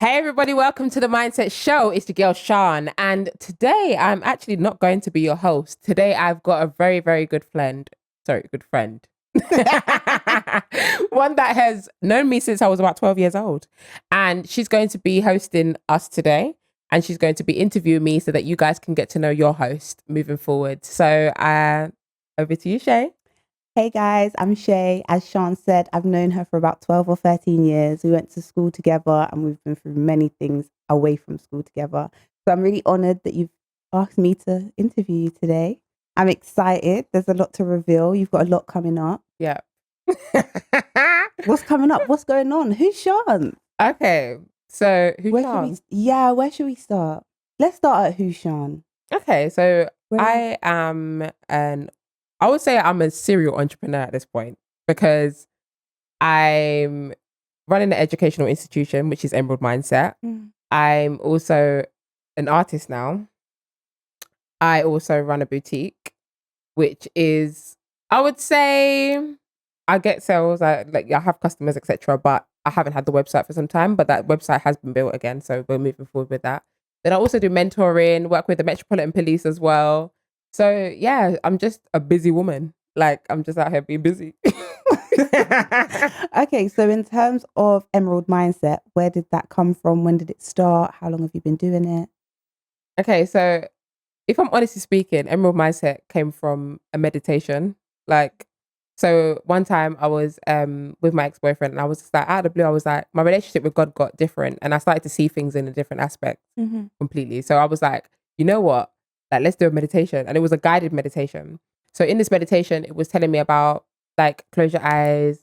Hey everybody, welcome to the Mindset Show. It's the girl Sharn, and today I'm actually not going to be your host. Today I've got a very, very good friend. Good friend. One that has known me since I was about 12 years old. And she's going to be hosting us today, and she's going to be interviewing me so that you guys can get to know your host moving forward. So over to you, Shay. Hey guys, I'm Shay. As Sharn said, I've known her for about 12 or 13 years. We went to school together and we've been through many things away from school together. So I'm really honoured that you've asked me to interview you today. I'm excited. There's a lot to reveal. You've got a lot coming up. Yeah. What's coming up? What's going on? Who's Sharn? Okay, so who's Where Sharn? where should we start? Let's start at who's Sharn. Okay, so I would say I'm a serial entrepreneur at this point because I'm running an educational institution, which is Emerald Mindset. I'm also an artist now. I also run a boutique, which is, I would say, I get sales, I have customers, etc. But I haven't had the website for some time, but that website has been built again. So we're moving forward with that. Then I also do mentoring, work with the Metropolitan Police as well. So yeah, I'm just a busy woman. Like I'm just out here being busy. Okay, so in terms of Emerald Mindset, where did that come from? When did it start? How long have you been doing it? Okay, so if I'm honestly speaking, Emerald Mindset came from a meditation. So one time I was with my ex-boyfriend and I was just like, out of the blue, I was like, my relationship with God got different and I started to see things in a different aspect completely. So I was like, you know what? Like, let's do a meditation. And it was a guided meditation. So in this meditation, it was telling me about like, close your eyes,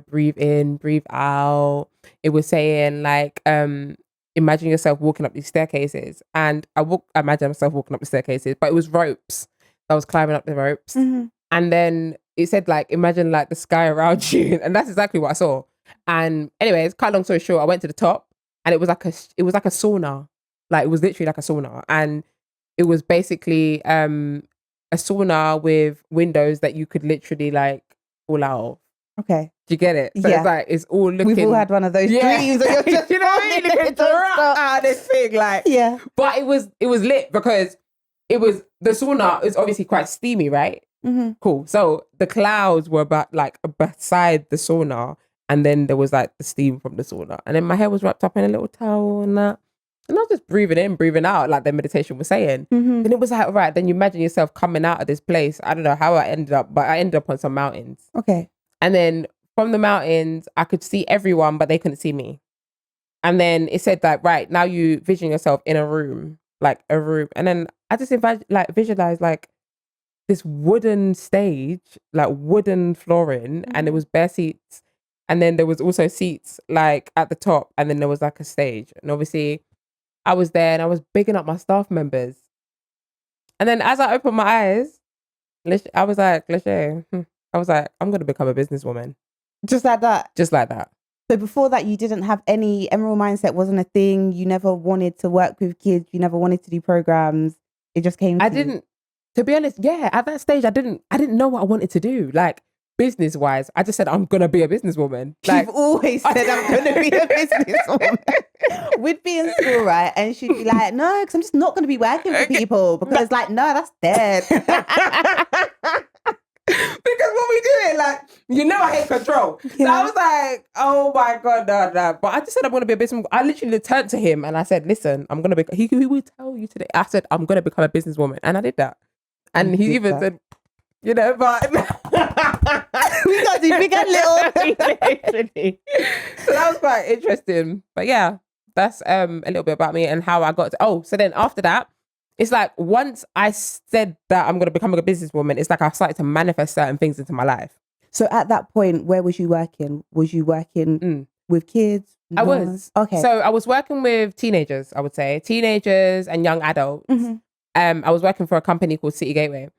breathe in, breathe out. It was saying like, imagine yourself walking up these staircases. And I imagine myself walking up the staircases, but it was ropes. I was climbing up the ropes. And then it said like, imagine like the sky around you. And that's exactly what I saw. And anyways, cut long story short, I went to the top and it was like a sauna. Like it was literally like a sauna. And it was basically a sauna with windows that you could literally like fall out of. Okay. Do you get it? So yeah. It's all looking... We've all had one of those dreams. That you're just you know what I mean? Looking out of this thing. Like, yeah. But it was lit because it was... The sauna is obviously quite steamy, right? Cool. So the clouds were beside the sauna and then there was like the steam from the sauna. And then my hair was wrapped up in a little towel and that. And I was just breathing in, breathing out, like the meditation was saying. Then it was like, right, then you imagine yourself coming out of this place. I don't know how I ended up, but I ended up on some mountains. Okay. And then from the mountains, I could see everyone, but they couldn't see me. And then it said like, right, now you vision yourself in a room. And then I just visualized like this wooden stage, like wooden flooring, and there was bare seats. And then there was also seats like at the top, and then there was like a stage. And obviously I was there and I was bigging up my staff members. And then as I opened my eyes, I was like, I'm going to become a businesswoman. Just like that? Just like that. So before that, you didn't have any... Emerald Mindset wasn't a thing. You never wanted to work with kids. You never wanted to do programs. It just came to be honest, yeah, at that stage, I didn't know what I wanted to do. Like, business-wise, I just said, I'm going to be a businesswoman. Like, you've always said, I'm going to be a businesswoman. We'd be in school, right? And she'd be like, no, because I'm just not going to be working for people. Because like, no, that's dead. Because what we doing, like, I hate control. Yeah. So I was like, oh my God, no. But I just said, I'm going to be a businesswoman. I literally turned to him and I said, listen, I'm going to be, he will tell you today. I said, I'm going to become a businesswoman. And I did that. And he even said, but we got to big and little. Literally. So that was quite interesting. But yeah, that's a little bit about me and how I got to... So then after that, it's like once I said that I'm going to become a businesswoman, it's like I started to manifest certain things into my life. So at that point, where was you working? Was you working with kids? I was. Okay. So I was working with teenagers, I would say. Teenagers and young adults. I was working for a company called City Gateway.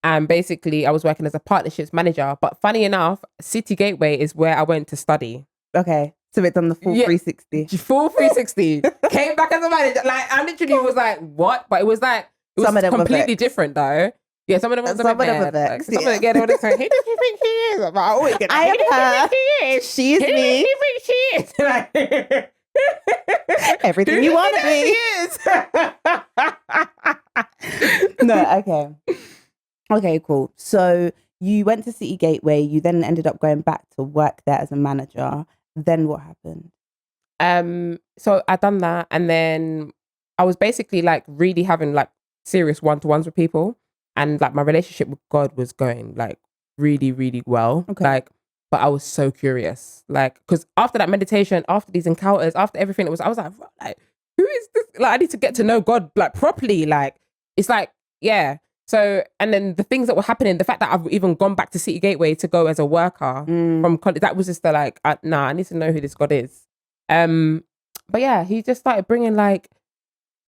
And basically, I was working as a partnerships manager. But funny enough, City Gateway is where I went to study. Okay. So it done the full 360. Full 360. Came back as a manager. Like, I literally was like, what? But it was completely different though. Yeah, some of them were vexed. Some of them get all this like, who does she think she is? But I always get, I am her. She is me. Who do you think she is? Everything you want to be. No, okay. Okay, cool. So you went to City Gateway. You then ended up going back to work there as a manager. Then what happened? So I done that, and then I was basically like really having like serious one-to-ones with people, and like my relationship with God was going like really, really well. Okay. Like, but I was so curious, like, because after that meditation, after these encounters, after everything, I was like, who is this? Like, I need to get to know God like properly. Like, it's like, yeah. So, and then the things that were happening, the fact that I've even gone back to City Gateway to go as a worker from college, that was just the like, nah, I need to know who this God is. But yeah, he just started bringing like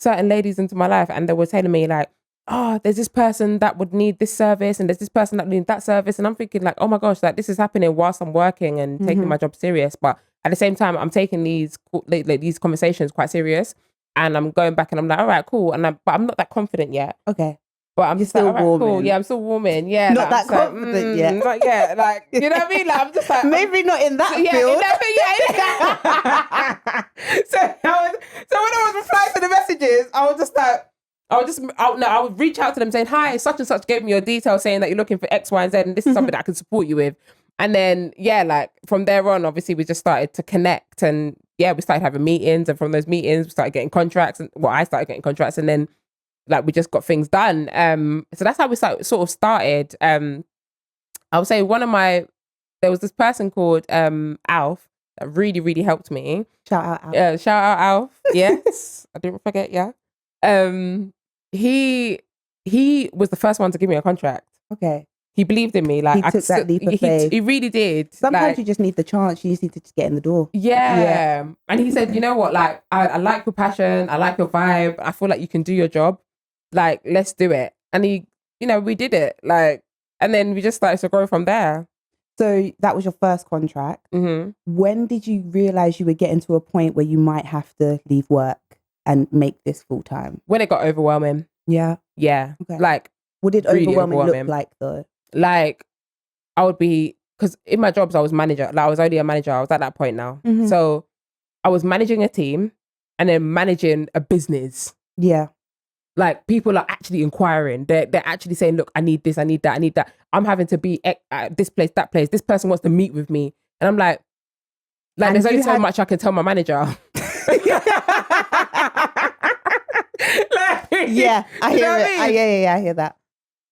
certain ladies into my life, and they were telling me like, oh, there's this person that would need this service, and there's this person that needs that service, and I'm thinking like, oh my gosh, like this is happening whilst I'm working and taking my job serious, but at the same time, I'm taking these like these conversations quite serious, and I'm going back and I'm like, all right, cool, but I'm not that confident yet. Okay. But I'm You're just like, still all right, warming. cool. Yeah, I'm still warming. Yeah, Not like, that confident yet. Not yet. Like, you know what I mean? Like, I'm just like, maybe not in that yeah, field. in that thing, yeah. So when I was replying to the messages, I was just like, I would reach out to them saying, hi, such and such gave me your details saying that you're looking for X, Y, and Z, and this is something that I can support you with. And then, yeah, like from there on, obviously, we just started to connect, and yeah, we started having meetings, and from those meetings, we started getting contracts, and I started getting contracts, and then like we just got things done. So that's how we sort of started. I would say there was this person called Alf that really, really helped me. Shout out Alf. Yeah, shout out Alf. Yes. I didn't forget, yeah. He was the first one to give me a contract. Okay. He believed in me. Like he took that leap of faith. He really did. Sometimes like, you just need the chance. You just need to just get in the door. Yeah. And he said, you know what? Like, I like your passion. I like your vibe. I feel like you can do your job. Like, let's do it. And he, we did it. Like, and then we just started to grow from there. So that was your first contract. Mm-hmm. When did you realize you were getting to a point where you might have to leave work and make this full time? When it got overwhelming. Yeah. Yeah. Okay. Like, what did really overwhelming look like though? Like, I would be, because in my jobs, I was manager. Like, I was only a manager. I was at that point now. Mm-hmm. So I was managing a team and then managing a business. Yeah. Like, people are actually inquiring. They're actually saying, look, I need this, I need that, I need that. I'm having to be at this place, that place. This person wants to meet with me. And I'm like there's only so much I can tell my manager. Yeah, I hear it. I hear that.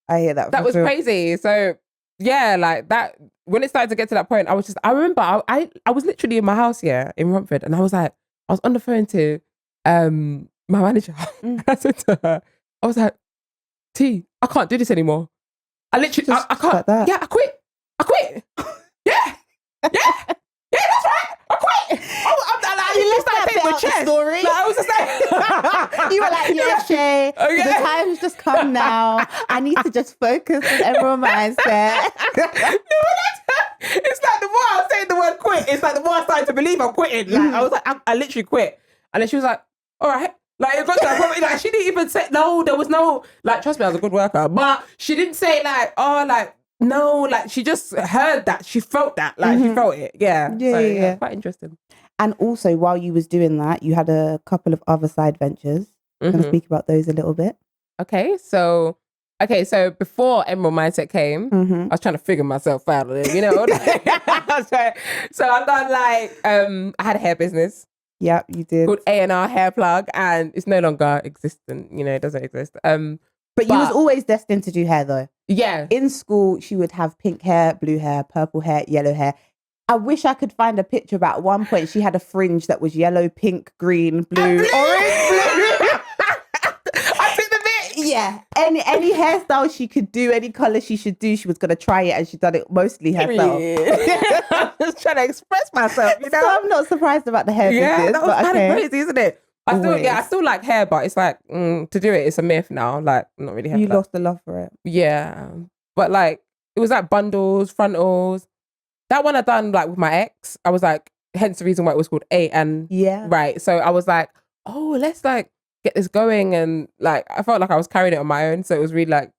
I hear that. That was crazy. So yeah, like that, when it started to get to that point, I remember I was literally in my house here in Romford, and I was on the phone to my manager. I said to her, I was like, T, I can't do this anymore. I literally, I can't. Like that. Yeah, I quit. Yeah, that's right. I quit. You started taking my chest. Story. Like, I was just like, you were like, yeah, Shay, the time's just come now. I need to just focus on everyone mindset. It's like the more I was saying the word quit, it's like the more I started to believe I'm quitting. Like, I was like, I literally quit. And then she was like, all right. Like, it got to that point, like, she didn't even say, no, there was no, like, trust me, I was a good worker. But she didn't say like, oh, like, no, like, she just heard that. She felt that. Like, she felt it. Yeah. Yeah. Quite interesting. And also, while you was doing that, you had a couple of other side ventures. I'm going to speak about those a little bit. Okay, so before Emerald Mindset came, I was trying to figure myself out, you know. So I've done like, I had a hair business. Yep, you did. Called A&R Hair Plug, and it's no longer existent. You know, it doesn't exist. But you was always destined to do hair though. Yeah. In school, she would have pink hair, blue hair, purple hair, yellow hair. I wish I could find a picture, but at one point she had a fringe that was yellow, pink, green, blue, orange, blue. I took the bit. Yeah. Any hairstyle she could do, any colour she should do, she was going to try it, and she done it mostly herself. I'm just trying to express myself, you know? So I'm not surprised about the hair business. That was kind of crazy, isn't it? I still like hair, but it's like, to do it's a myth now. Like, I'm not really happy. You lost the love for it. Yeah. But like, it was like bundles, frontals. That one I done like with my ex. I was like, hence the reason why it was called A. And yeah, right. So I was like, oh, let's like get this going. And like, I felt like I was carrying it on my own. So it was really like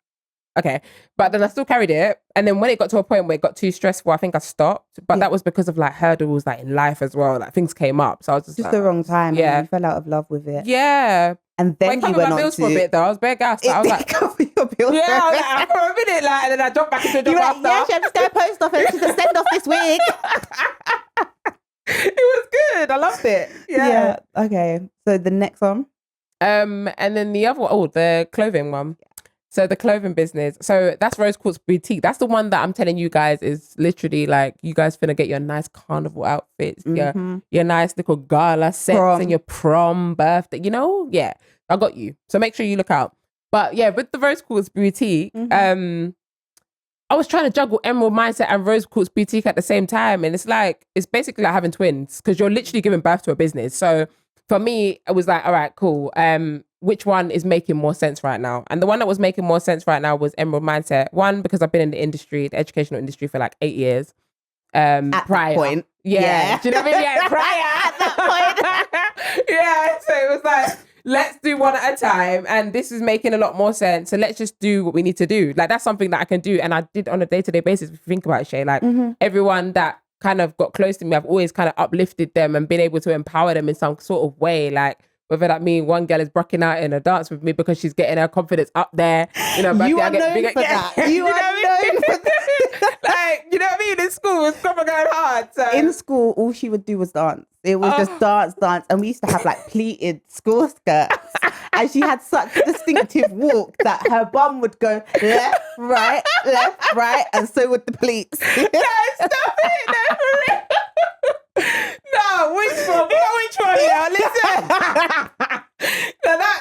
okay. But then I still carried it. And then when it got to a point where it got too stressful, I think I stopped. But that was because of like hurdles like in life as well. Like things came up. So I was just Just like, the wrong time. Yeah. And you fell out of love with it. Yeah. And then But it you covered went my on bills to... for a bit though. I was bare gassed. But I was like, cover your bills. yeah, I was like, for a minute, like, and then I dropped back into a job You were after. like, yeah, I'm just going to post office to send off this week. It was good. I loved it. Yeah. Okay. So the next one. And then the other one, the clothing one. So the clothing business. So that's Rose Quartz Boutique. That's the one that I'm telling you guys is literally like you guys finna get your nice carnival outfits, your nice little gala sets and your prom birthday. You know, I got you. So make sure you look out. But yeah, with the Rose Quartz Boutique, I was trying to juggle Emerald Mindset and Rose Quartz Boutique at the same time, and it's basically like having twins because you're literally giving birth to a business. So for me, it was like, all right, cool. Which one is making more sense right now? And the one that was making more sense right now was Emerald Mindset. One, because I've been in the industry, the educational industry for like 8 years. At prior. That point. Yeah. Do you know what I mean? Yeah, prior at that point. Yeah. So it was like, let's do one at a time. And this is making a lot more sense. So let's just do what we need to do. Like that's something that I can do. And I did on a day-to-day basis, if you think about it, Shay, like everyone that kind of got close to me, I've always kind of uplifted them and been able to empower them in some sort of way. Like whether that mean one girl is brocking out in a dance with me because she's getting her confidence up there. You know, you are known for that. You are known for that. Like, you know what I mean? In school, it was proper going hard. So. In school, all she would do was dance. It was just dance. And we used to have like pleated school skirts. And she had such a distinctive walk that her bum would go left, right. And so would the pleats. No, stop it. No, for real. No, which one? Which one? Yeah, listen.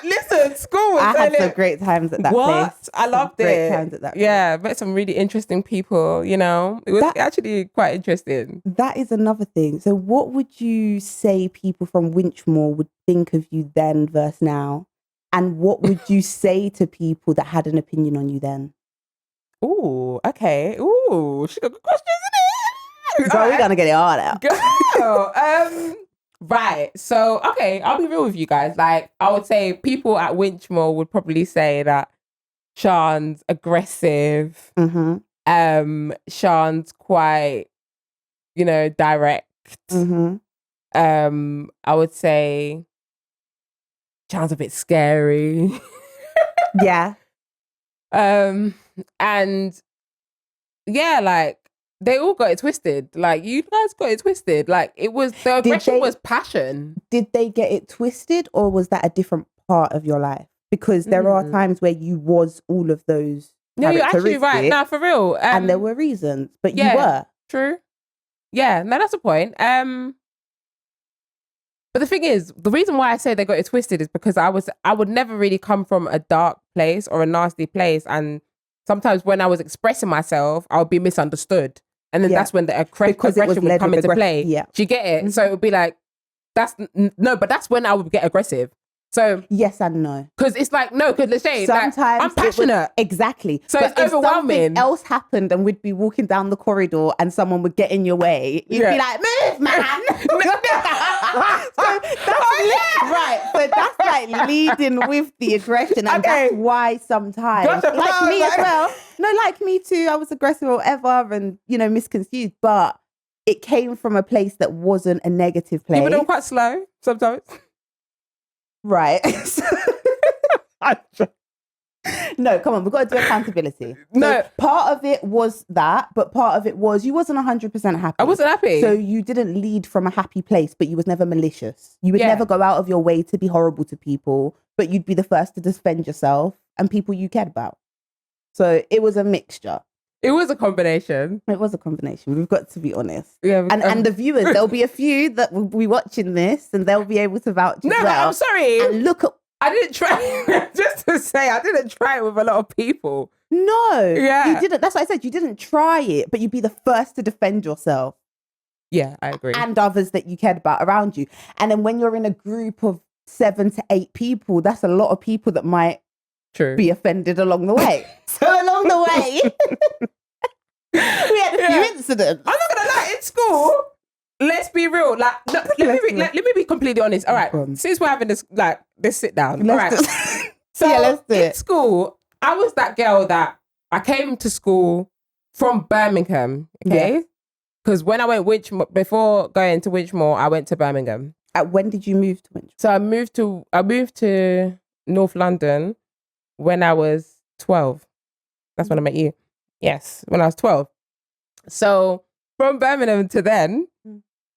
Listen, school was I had some great times at that place. I loved it. Great times at that place. Yeah, met some really interesting people, you know. It was actually quite interesting. That is another thing. So what would you say people from Winchmore would think of you then versus now? And what would you say to people that had an opinion on you then? Ooh, okay. Ooh, she got good questions, isn't it? Bro, we're going to get it hard out. Girl, right. So, okay, I'll be real with you guys. Like, I would say people at Winchmore would probably say that Sharn's aggressive. Sharn's quite, direct. I would say Sharn's a bit scary. Yeah. And yeah, like they all got it twisted. Like you guys got it twisted. Like it was the aggression was passion. Did they get it twisted, or was that a different part of your life? Because there are times where you was all of those. No, you're actually right. No, for real. And there were reasons, but you were. True. Yeah, no, that's the point. But the thing is, the reason why I say they got it twisted is because I would never really come from a dark place or a nasty place. And sometimes when I was expressing myself, I would be misunderstood. And then that's when the aggression would come into play. Yeah. Do you get it? So it would be like, but that's when I would get aggressive. So yes and no, because it's like no, because let's say sometimes like, I'm passionate, exactly. So but it's overwhelming. If something else happened and we'd be walking down the corridor and someone would get in your way, you'd be like, "Move, man!" So that's right. So that's like leading with the aggression, and that's why sometimes, like me as well. No, like me too. I was aggressive or whatever, and misconceived, but it came from a place that wasn't a negative place. Yeah, but they were quite slow sometimes. Right. No, come on, we've got to do accountability. No. So part of it was that, but part of it was you wasn't 100% happy. I wasn't happy. So you didn't lead from a happy place, but you was never malicious. You would never go out of your way to be horrible to people, but you'd be the first to defend yourself and people you cared about. So it was a mixture. It was a combination. It was a combination. We've got to be honest. Yeah, and the viewers, there'll be a few that will be watching this and they'll be able to vouch as well. No, I'm sorry. And look at... I didn't try, just to say, I didn't try it with a lot of people. No. Yeah. You didn't. That's what I said. You didn't try it, but you'd be the first to defend yourself. Yeah, I agree. And others that you cared about around you. And then when you're in a group of 7 to 8 people, that's a lot of people that might be offended along the way. So along the way, we had a few incidents. I'm not gonna lie, in school, let's be real. Like, let me be completely honest. All right, since we're having this sit down, all right. So let's do in it. school, I was that girl that I came to school from Birmingham, okay? Because when I went before going to Winchmore, I went to Birmingham. When did you move to Winchmore? So I moved to North London when I was 12. That's when I met you. Yes, when I was 12. So from Birmingham to then,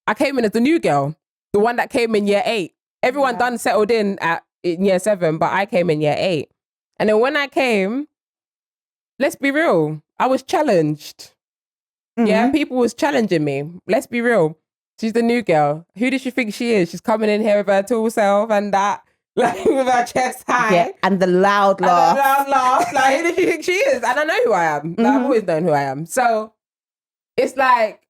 I came in as the new girl, the one that came in year 8. Everyone done settled in year 7, but I came in year 8. And then when I came, let's be real, I was challenged. Yeah, people was challenging me. Let's be real. She's the new girl. Who does she think she is? She's coming in here with her tall self and that, like with her chest high. Yeah, and the loud laugh. Like, who does she think she is? And I know who I am. Like, I've always known who I am. So it's like,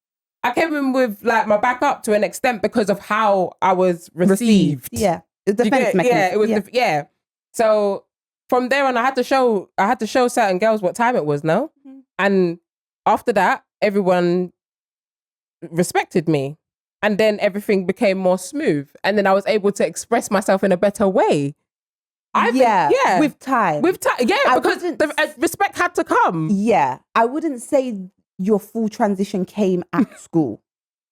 I came in with like my back up to an extent because of how I was received. Yeah. It was defense mechanism. Yeah, it was So from there on, I had to show certain girls what time it was, no? And after that, everyone respected me. And then everything became more smooth. And then I was able to express myself in a better way. With time. Yeah, because the respect had to come. Yeah. I wouldn't say your full transition came at school.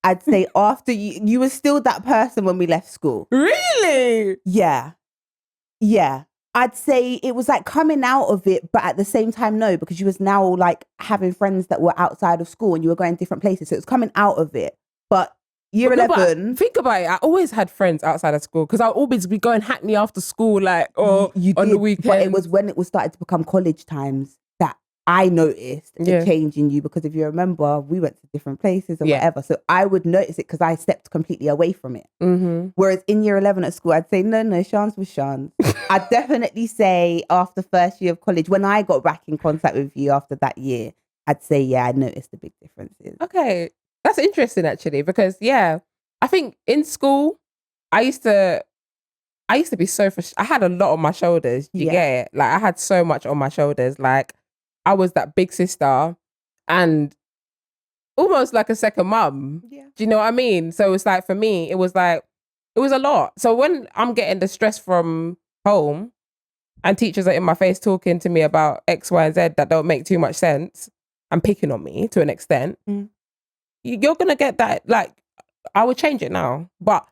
I'd say after you were still that person when we left school. Really? Yeah. Yeah. I'd say it was like coming out of it, but at the same time, no, because you was now like having friends that were outside of school and you were going different places. So it was coming out of it. But year 11. Think about it. I always had friends outside of school because I'll always be going Hackney after school, like, or on the weekend. But it was when it was starting to become college times that I noticed the change in you, because if you remember, we went to different places and whatever. So I would notice it because I stepped completely away from it. Whereas in year 11 at school, I'd say, no, Sharn's was Sharn's. I'd definitely say after first year of college, when I got back in contact with you after that year, I'd say, yeah, I noticed the big differences. Okay. That's interesting actually, because I think in school, I used to be so I had a lot on my shoulders. You get it? Like I had so much on my shoulders. Like I was that big sister and almost like a second mum. Yeah. Do you know what I mean? So it's like, for me, it was a lot. So when I'm getting the stress from home and teachers are in my face talking to me about X, Y, and Z that don't make too much sense and picking on me to an extent, you're going to get that. Like, I would change it now. But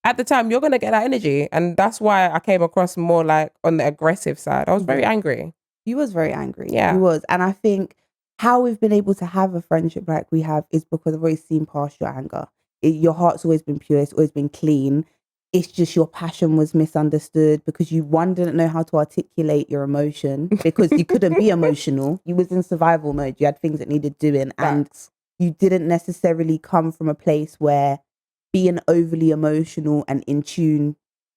at the time, you're going to get that energy. And that's why I came across more like on the aggressive side. I was very angry. You was very angry. Yeah. You was. And I think how we've been able to have a friendship like we have is because I've always seen past your anger. Your heart's always been pure. It's always been clean. It's just your passion was misunderstood because you, one, didn't know how to articulate your emotion because you couldn't be emotional. You was in survival mode. You had things that needed doing. And you didn't necessarily come from a place where being overly emotional and in tune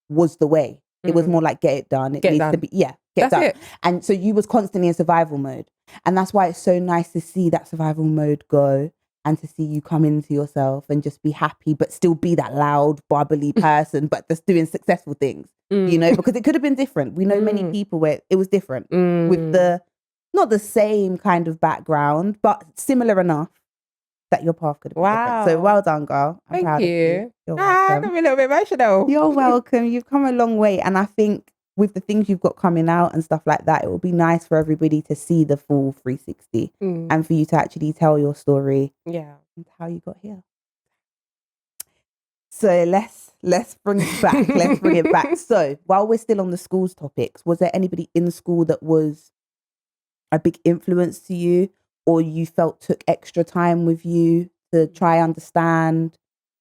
was the way. It was more like, get it done. It needs to be, get done. It. And so you was constantly in survival mode. And that's why it's so nice to see that survival mode go and to see you come into yourself and just be happy, but still be that loud, bubbly person, but just doing successful things, you know, because it could have been different. We know many people where it was different with not the same kind of background, but similar enough that your path could have been different. So well done, girl. I'm proud of you. You're welcome. I'm a little bit emotional. You're welcome. You've come a long way. And I think with the things you've got coming out and stuff like that, it will be nice for everybody to see the full 360 and for you to actually tell your story and how you got here. So let's bring it back. Let's bring it back. So while we're still on the schools topics, was there anybody in school that was a big influence to you, or you felt took extra time with you to try understand?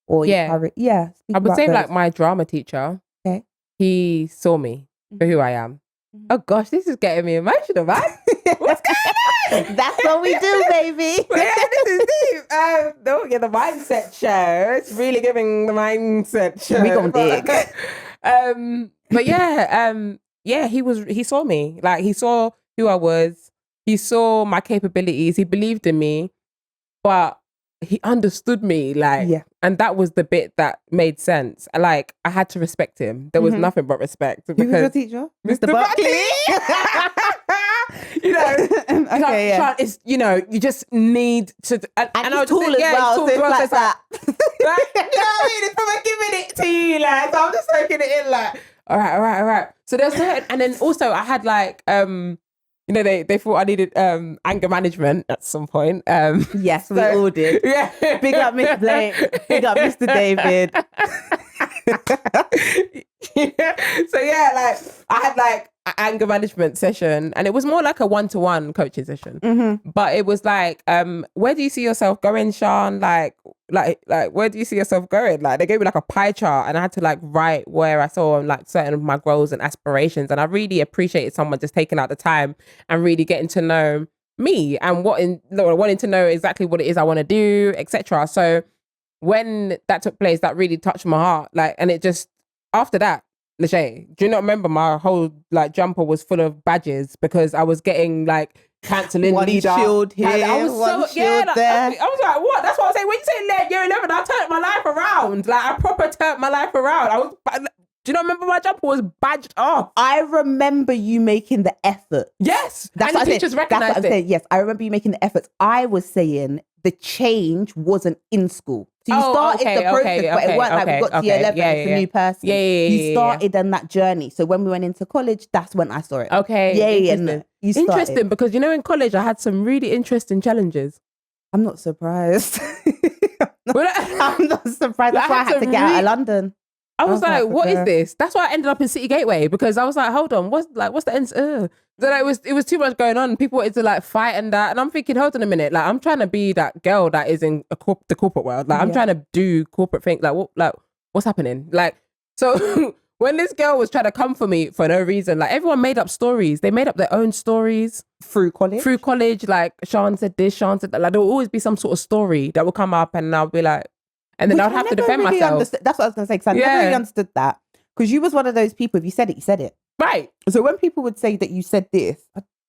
Or I would say those. Like my drama teacher, he saw me for who I am. Oh gosh, this is getting me emotional, man. What's going on? That's what we do, baby. This is deep. Don't get the mindset show. It's really giving the mindset show. We gonna dig. But he saw me. Like he saw who I was. He saw my capabilities. He believed in me, but he understood me. And that was the bit that made sense. Like I had to respect him. There was nothing but respect. Who was your teacher? Mr. Buckley. You know, Sharn, it's, you know, you just need to. And I was tall as well. So it's like that. Like, you know what I mean? It's from giving it to you, like, so I'm just taking it in, like, all right. So there's no, and then also I had like you know, they thought I needed anger management at some point. Yes, we all did. Yeah. Big up Miss Blake. Big up Mr. David. Yeah. So yeah, like I had like an anger management session, and it was more like a one-to-one coaching session. But it was like, where do you see yourself going, Sharn? Like where do you see yourself going? Like they gave me like a pie chart, and I had to like write where I saw like certain of my goals and aspirations. And I really appreciated someone just taking out the time and really getting to know me and wanting to know exactly what it is I want to do, etc. So when that took place, that really touched my heart. Like, and it just, after that, Lachey, do you not remember my whole like jumper was full of badges because I was getting like cancelling One leader. shield here, I was one shield like, there. I was like, what? That's what I'm saying. When you say year 11, I turned my life around. Like I proper turned my life around. Do you not remember my jumper was badged off? I remember you making the effort. Yes. That's and what the teachers That's what recognised I'm it. saying. Yes, I remember you making the efforts. I was saying the change wasn't in school. So you started the process, but it weren't like we got to year 11, it's a new person. You started on that journey. So when we went into college, that's when I saw it. Okay. And you started. Interesting, because you know in college I had some really interesting challenges. I'm not surprised. I'm not surprised. That's why I had to get out of London. I was like, what is this? That's why I ended up in City Gateway, because I was like, hold on, what's the end? So like, it was too much going on. People wanted to like fight and that, and I'm thinking, hold on a minute, like I'm trying to be that girl that is in the corporate world. Like I'm trying to do corporate things. Like what's happening? Like so when this girl was trying to come for me for no reason, like everyone made up stories. They made up their own stories through college. Like Sharn said this, Sharn said that. Like there will always be some sort of story that will come up, and I'll be like. And then I'd have to defend myself. That's what I was going to say, because I never really understood that. Because you was one of those people, if you said it, you said it. Right. So when people would say that you said this,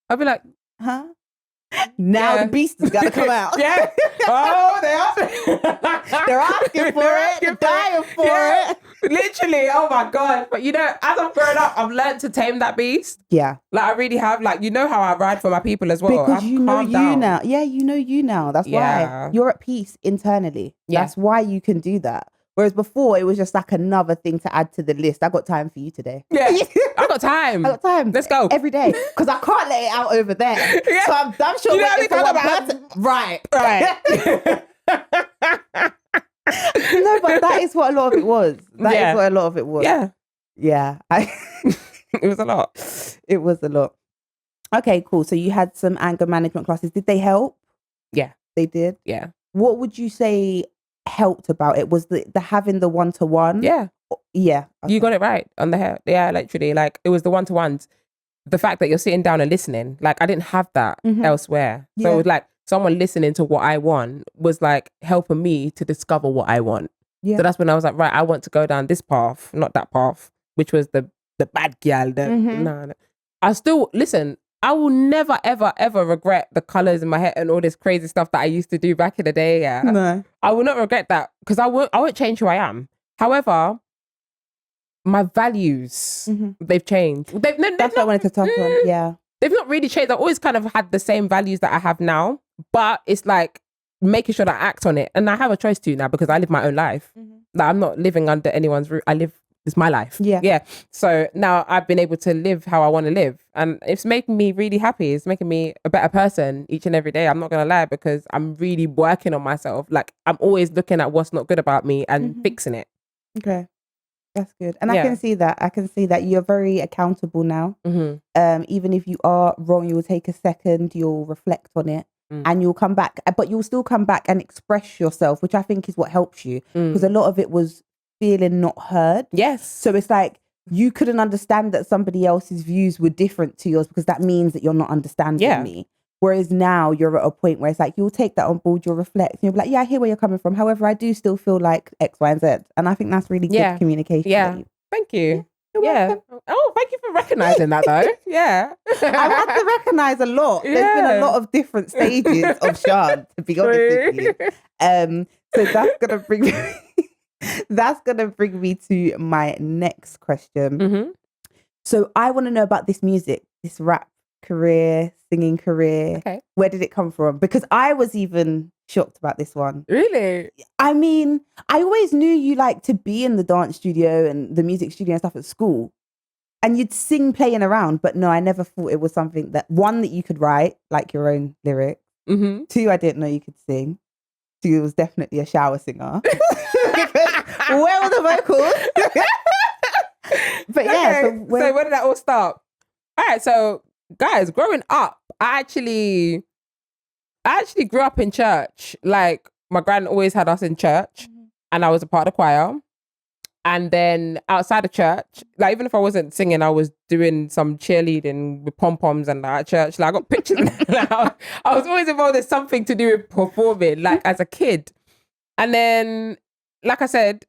I'd be like, huh? Now the beast has got to come out. Yeah. Oh, they're asking for it. They're dying for it. Literally. Oh my God. But you know, as I've grown up, I've learned to tame that beast. Yeah. Like I really have. Like, you know how I ride for my people as well. Because you know you now. Yeah, you know you now. That's why you're at peace internally. Yeah. That's why you can do that. Whereas before, it was just like another thing to add to the list. I got time for you today. Yeah, I got time. Let's go. Every day. Because I can't let it out over there. Yeah. So I'm sure you know waiting for one person. Right. No, but that is what a lot of it was. That is what a lot of it was. Yeah. Yeah. It was a lot. It was a lot. Okay, cool. So you had some anger management classes. Did they help? Yeah. They did? Yeah. What would you say helped about it? Was the having the one-to-one? Yeah. Yeah. Okay. You got it right on the head. Yeah, literally. Like it was the one-to-ones. The fact that you're sitting down and listening. Like I didn't have that elsewhere. So it was like someone listening to what I want was like helping me to discover what I want. Yeah. So that's when I was like, right, I want to go down this path, not that path, which was the bad girl. No. I still, listen, I will never, ever, ever regret the colours in my hair and all this crazy stuff that I used to do back in the day. Yeah. No. I will not regret that, because I won't change who I am. However, my values, they've changed. That's what I wanted to touch on. Yeah. They've not really changed. I've always kind of had the same values that I have now, but it's like making sure that I act on it. And I have a choice to now, because I live my own life. Like I'm not living under anyone's roof. It's my life. Yeah. Yeah. So now I've been able to live how I want to live. And it's making me really happy. It's making me a better person each and every day. I'm not going to lie, because I'm really working on myself. Like I'm always looking at what's not good about me and fixing it. Okay. That's good. And I can see that. You're very accountable now. Even if you are wrong, you'll take a second, you'll reflect on it. And you'll come back, but you'll still come back and express yourself, which I think is what helps you, because a lot of it was feeling not heard. Yes. So it's like you couldn't understand that somebody else's views were different to yours, because that means that you're not understanding me. Whereas now you're at a point where it's like you'll take that on board, you'll reflect, and you'll be like, yeah, I hear where you're coming from. However, I do still feel like X, Y, and Z. And I think that's really good communication. Yeah. Thank you. Yeah. Oh, thank you for recognizing that though. Yeah. I've had to recognize a lot. There's been a lot of different stages of Sharn, to be honest with you. So that's gonna bring me to my next question. So I want to know about this music, this rap career, singing career. Okay. Where did it come from? Because I was even shocked about this one. Really? I mean, I always knew you like to be in the dance studio and the music studio and stuff at school. And you'd sing playing around, but no, I never thought it was something that, one, that you could write, like your own lyrics. Mm-hmm. Two, I didn't know you could sing. Two, it was definitely a shower singer. Where were the vocals? But yeah, okay. So where did that all start? All right, so guys, growing up, I actually grew up in church. Like my gran always had us in church, and I was a part of the choir. And then outside of church, like even if I wasn't singing, I was doing some cheerleading with pom-poms and that at church. Like I got pictures. I was always involved in something to do with performing, like as a kid. And then, like I said,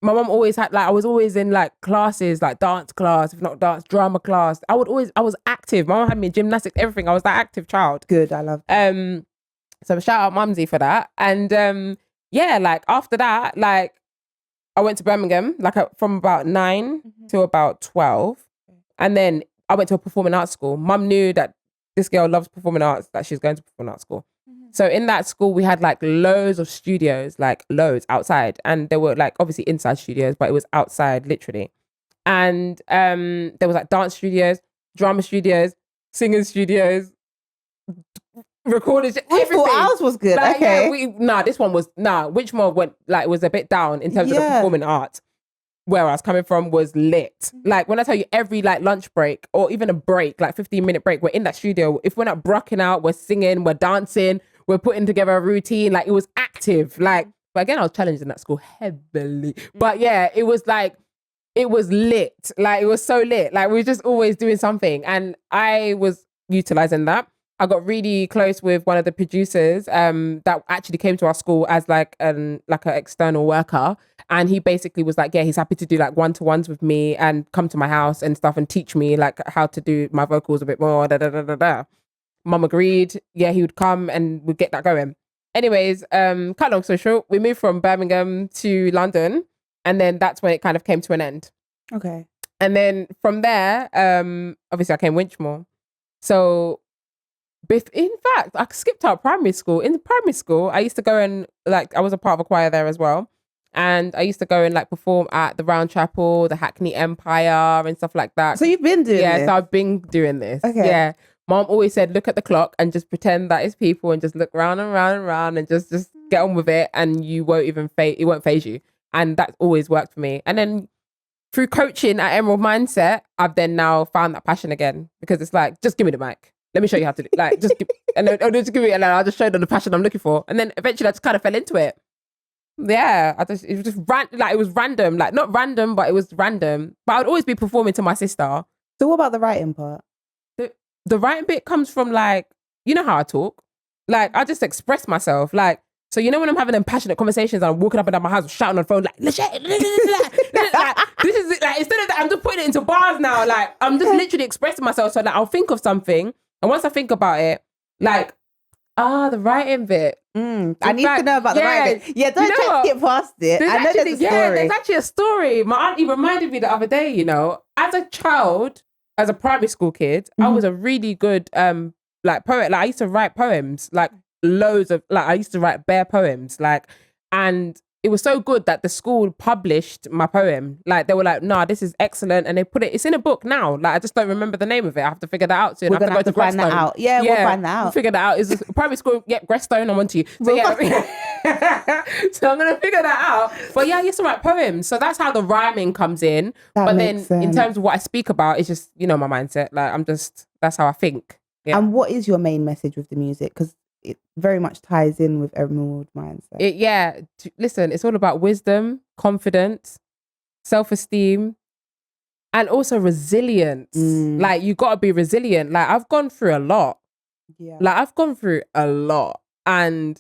my mom always had, like, I was always in like classes, like dance class, if not dance, drama class. I was active. My mom had me in gymnastics, everything. I was that active child. Good, I love that. So shout out Mumsy for that. And yeah, like after that, like I went to Birmingham, like from about 9 to about 12. And then I went to a performing arts school. Mum knew that this girl loves performing arts, that she's going to performing arts school. So in that school, we had like loads of studios, like loads outside. And there were like obviously inside studios, but it was outside literally. And there was like dance studios, drama studios, singing studios, recorded everything. Ours was good. Like, okay. This one was Whichmore went like was a bit down in terms of the performing arts. Where I was coming from was lit. Like when I tell you every like lunch break or even a break, like 15-minute break, we're in that studio. If we're not brocking out, we're singing, we're dancing, we're putting together a routine. Like it was active. Like, but again, I was challenged in that school heavily. But yeah, it was like, it was lit. Like it was so lit. Like we were just always doing something. And I was utilizing that. I got really close with one of the producers that actually came to our school as like an external worker. And he basically was like, yeah, he's happy to do like one-to-ones with me and come to my house and stuff and teach me like how to do my vocals a bit more. Mum agreed. Yeah, he would come and we'd get that going. Anyways, cut long story short, we moved from Birmingham to London. And then that's when it kind of came to an end. Okay. And then from there, obviously I came Winchmore. So in fact, I skipped out primary school. In primary school, I used to go and like, I was a part of a choir there as well. And I used to go and like perform at the Round Chapel, the Hackney Empire and stuff like that. So you've been doing this? Yeah, so I've been doing this. Okay. Yeah. Mom always said, look at the clock and just pretend that it's people and just look round and round and round and just get on with it and you won't even it won't phase you. And that's always worked for me. And then through coaching at Emerald Mindset, I've then now found that passion again because it's like, just give me the mic. Let me show you how to do it. Like, just give, and then, just give me, and then I'll just show them the passion I'm looking for. And then eventually I just kind of fell into it. Yeah, it was just it was random, like not random, but it was random. But I would always be performing to my sister. So what about the writing part? The writing bit comes from like, you know how I talk? Like, I just express myself. Like, so you know when I'm having them passionate conversations and I'm walking up and down my house shouting on the phone, like, this is like, instead of that, I'm just putting it into bars now. Like, I'm just literally expressing myself so that I'll think of something. And once I think about it, like, the writing bit. I need to know about the writing bit. Yeah, don't just skip past it. I know there's a story. Yeah, there's actually a story. My auntie reminded me the other day, you know, as a child, as a primary school kid, I was a really good like poet. Like I used to write poems, like loads of, like I used to write bare poems, like, and it was so good that the school published my poem. Like they were like, nah, this is excellent. And they put it's in a book now. Like I just don't remember the name of it. I have to figure that out soon. We're going to have to find that out. Yeah, we'll find that out. We'll figure that out. Is primary school, Grestone, I'm on to you. So so I'm going to figure that out. But yeah, I used to write poems. So that's how the rhyming comes in. But then in terms of what I speak about, it's just, you know, my mindset. Like that's how I think. Yeah. And what is your main message with the music? Because it very much ties in with Emerald Mindset. Listen, it's all about wisdom, confidence, self-esteem, and also resilience. Like you got to be resilient. Like I've gone through a lot. Yeah. Like I've gone through a lot, and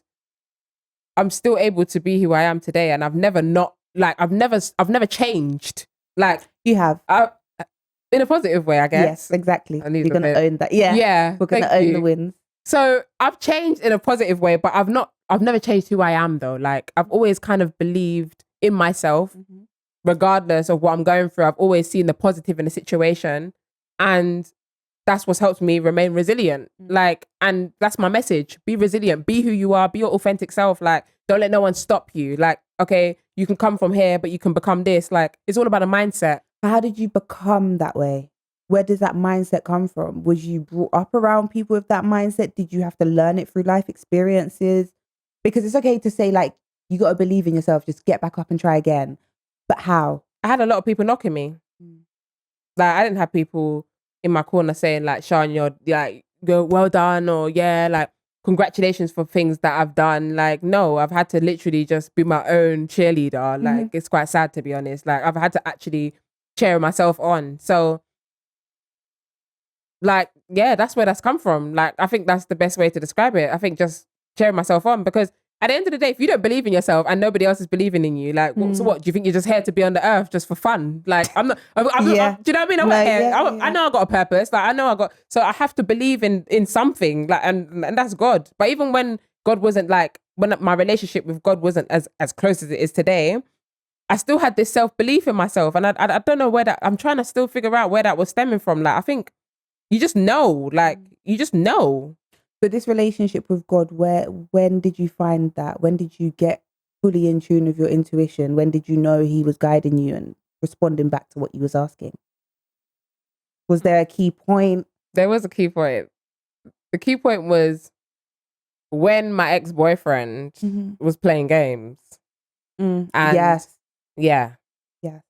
I'm still able to be who I am today. And I've never changed. Like you have. In a positive way, I guess. Yes, exactly. You're going to own that. Yeah. Yeah. We're going to own the wins. So I've changed in a positive way, but I've never changed who I am though. Like I've always kind of believed in myself, regardless of what I'm going through. I've always seen the positive in the situation, and that's what's helped me remain resilient. Like, and that's my message. Be resilient, be who you are, be your authentic self. Like, don't let no one stop you. Like, okay, you can come from here, but you can become this. Like, it's all about a mindset. How did you become that way? Where does that mindset come from? Was you brought up around people with that mindset? Did you have to learn it through life experiences? Because it's okay to say, like, you got to believe in yourself, just get back up and try again. But how? I had a lot of people knocking me. Like, I didn't have people in my corner saying, like, Sharn, you're well done, or yeah, like, congratulations for things that I've done. Like, no, I've had to literally just be my own cheerleader. Like, it's quite sad, to be honest. Like, I've had to actually cheer myself on. So, like, yeah, that's where that's come from. Like, I think that's the best way to describe it. I think just cheering myself on, because at the end of the day, if you don't believe in yourself and nobody else is believing in you, like, so what? Do you think you're just here to be on the earth just for fun? Like, I'm not. Do you know what I mean? I'm not here. I know I got a purpose. Like, I know I got. So I have to believe in something. Like, and that's God. But even when God wasn't, like, when my relationship with God wasn't as close as it is today, I still had this self-belief in myself, and I don't know where that. I'm trying to still figure out where that was stemming from. Like, I think you just know. Like, you just know. But this relationship with God, when did you find that? When did you get fully in tune with your intuition? When did you know he was guiding you and responding back to what you was asking? Was there a key point? There was a key point. The key point was when my ex-boyfriend was playing games. And yes. Yeah. Yeah.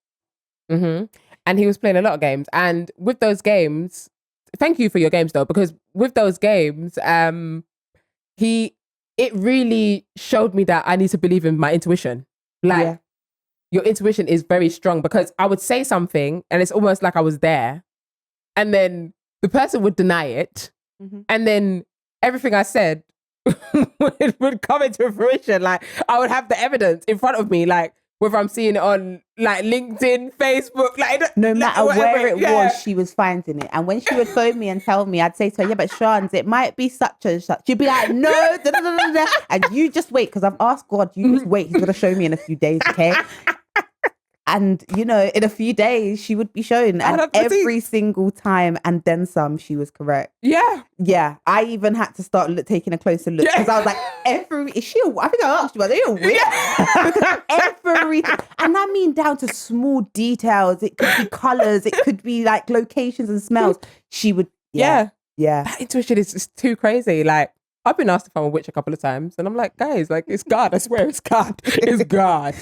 And he was playing a lot of games. And with those games, thank you for your games though, because with those games, it really showed me that I need to believe in my intuition. Like, your intuition is very strong, because I would say something and it's almost like I was there, and then the person would deny it, and then everything I said would come into fruition. Like, I would have the evidence in front of me, like, whether I'm seeing it on, like, LinkedIn, Facebook, like, no matter like, where it was, she was finding it. And when she would phone me and tell me, I'd say to her, yeah, but Sharn, it might be such and such. She'd be like, no, da, da, da, da, da. And you just wait, because I've asked God, you just wait. He's going to show me in a few days, okay? And, you know, in a few days, she would be shown. And every single time, and then some, she was correct. Yeah. Yeah. I even had to start taking a closer look, because I was like, I think I asked you, are they a witch? Because everything, and I mean down to small details. It could be colours. It could be, like, locations and smells. She would, yeah. That intuition is just too crazy. Like, I've been asked if I'm a witch a couple of times, and I'm like, guys, like, it's God. I swear it's God. It's God.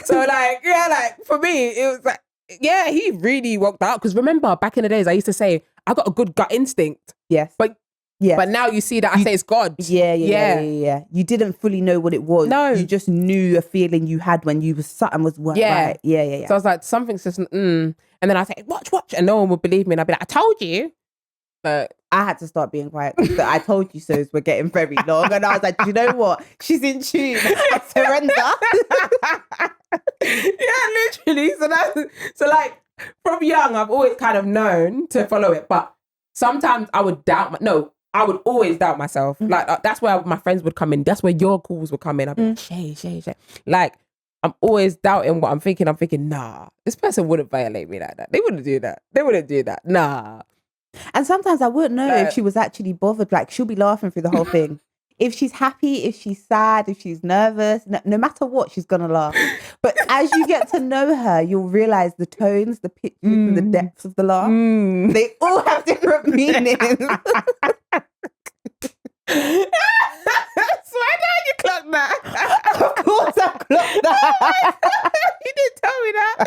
So, like, yeah, like, for me, it was like, yeah, he really walked out. Because remember, back in the days, I used to say, I got a good gut instinct. Yes. But now you see that I say it's God. Yeah. You didn't fully know what it was. No. You just knew a feeling you had when you was something was right. Yeah. So I was like, something's just, And then I say, watch. And no one would believe me. And I'd be like, I told you. But I had to start being quiet. So I told you so's were getting very long. And I was like, do you know what? She's in tune. I surrender. Yeah, literally. So like, from young, I've always kind of known to follow it. But sometimes I would I would always doubt myself. Like, that's where my friends would come in. That's where your calls would come in. I'd be like, Shay. Like, I'm always doubting what I'm thinking. I'm thinking, nah, this person wouldn't violate me like that. They wouldn't do that. Nah. And sometimes I wouldn't know if she was actually bothered. Like, she'll be laughing through the whole thing. If she's happy, if she's sad, if she's nervous, no matter what, she's going to laugh. But as you get to know her, you'll realize the tones, the pitches, and the depths of the laugh. They all have different meanings. So why don't you clock that? Of course I clocked that. You didn't tell me that.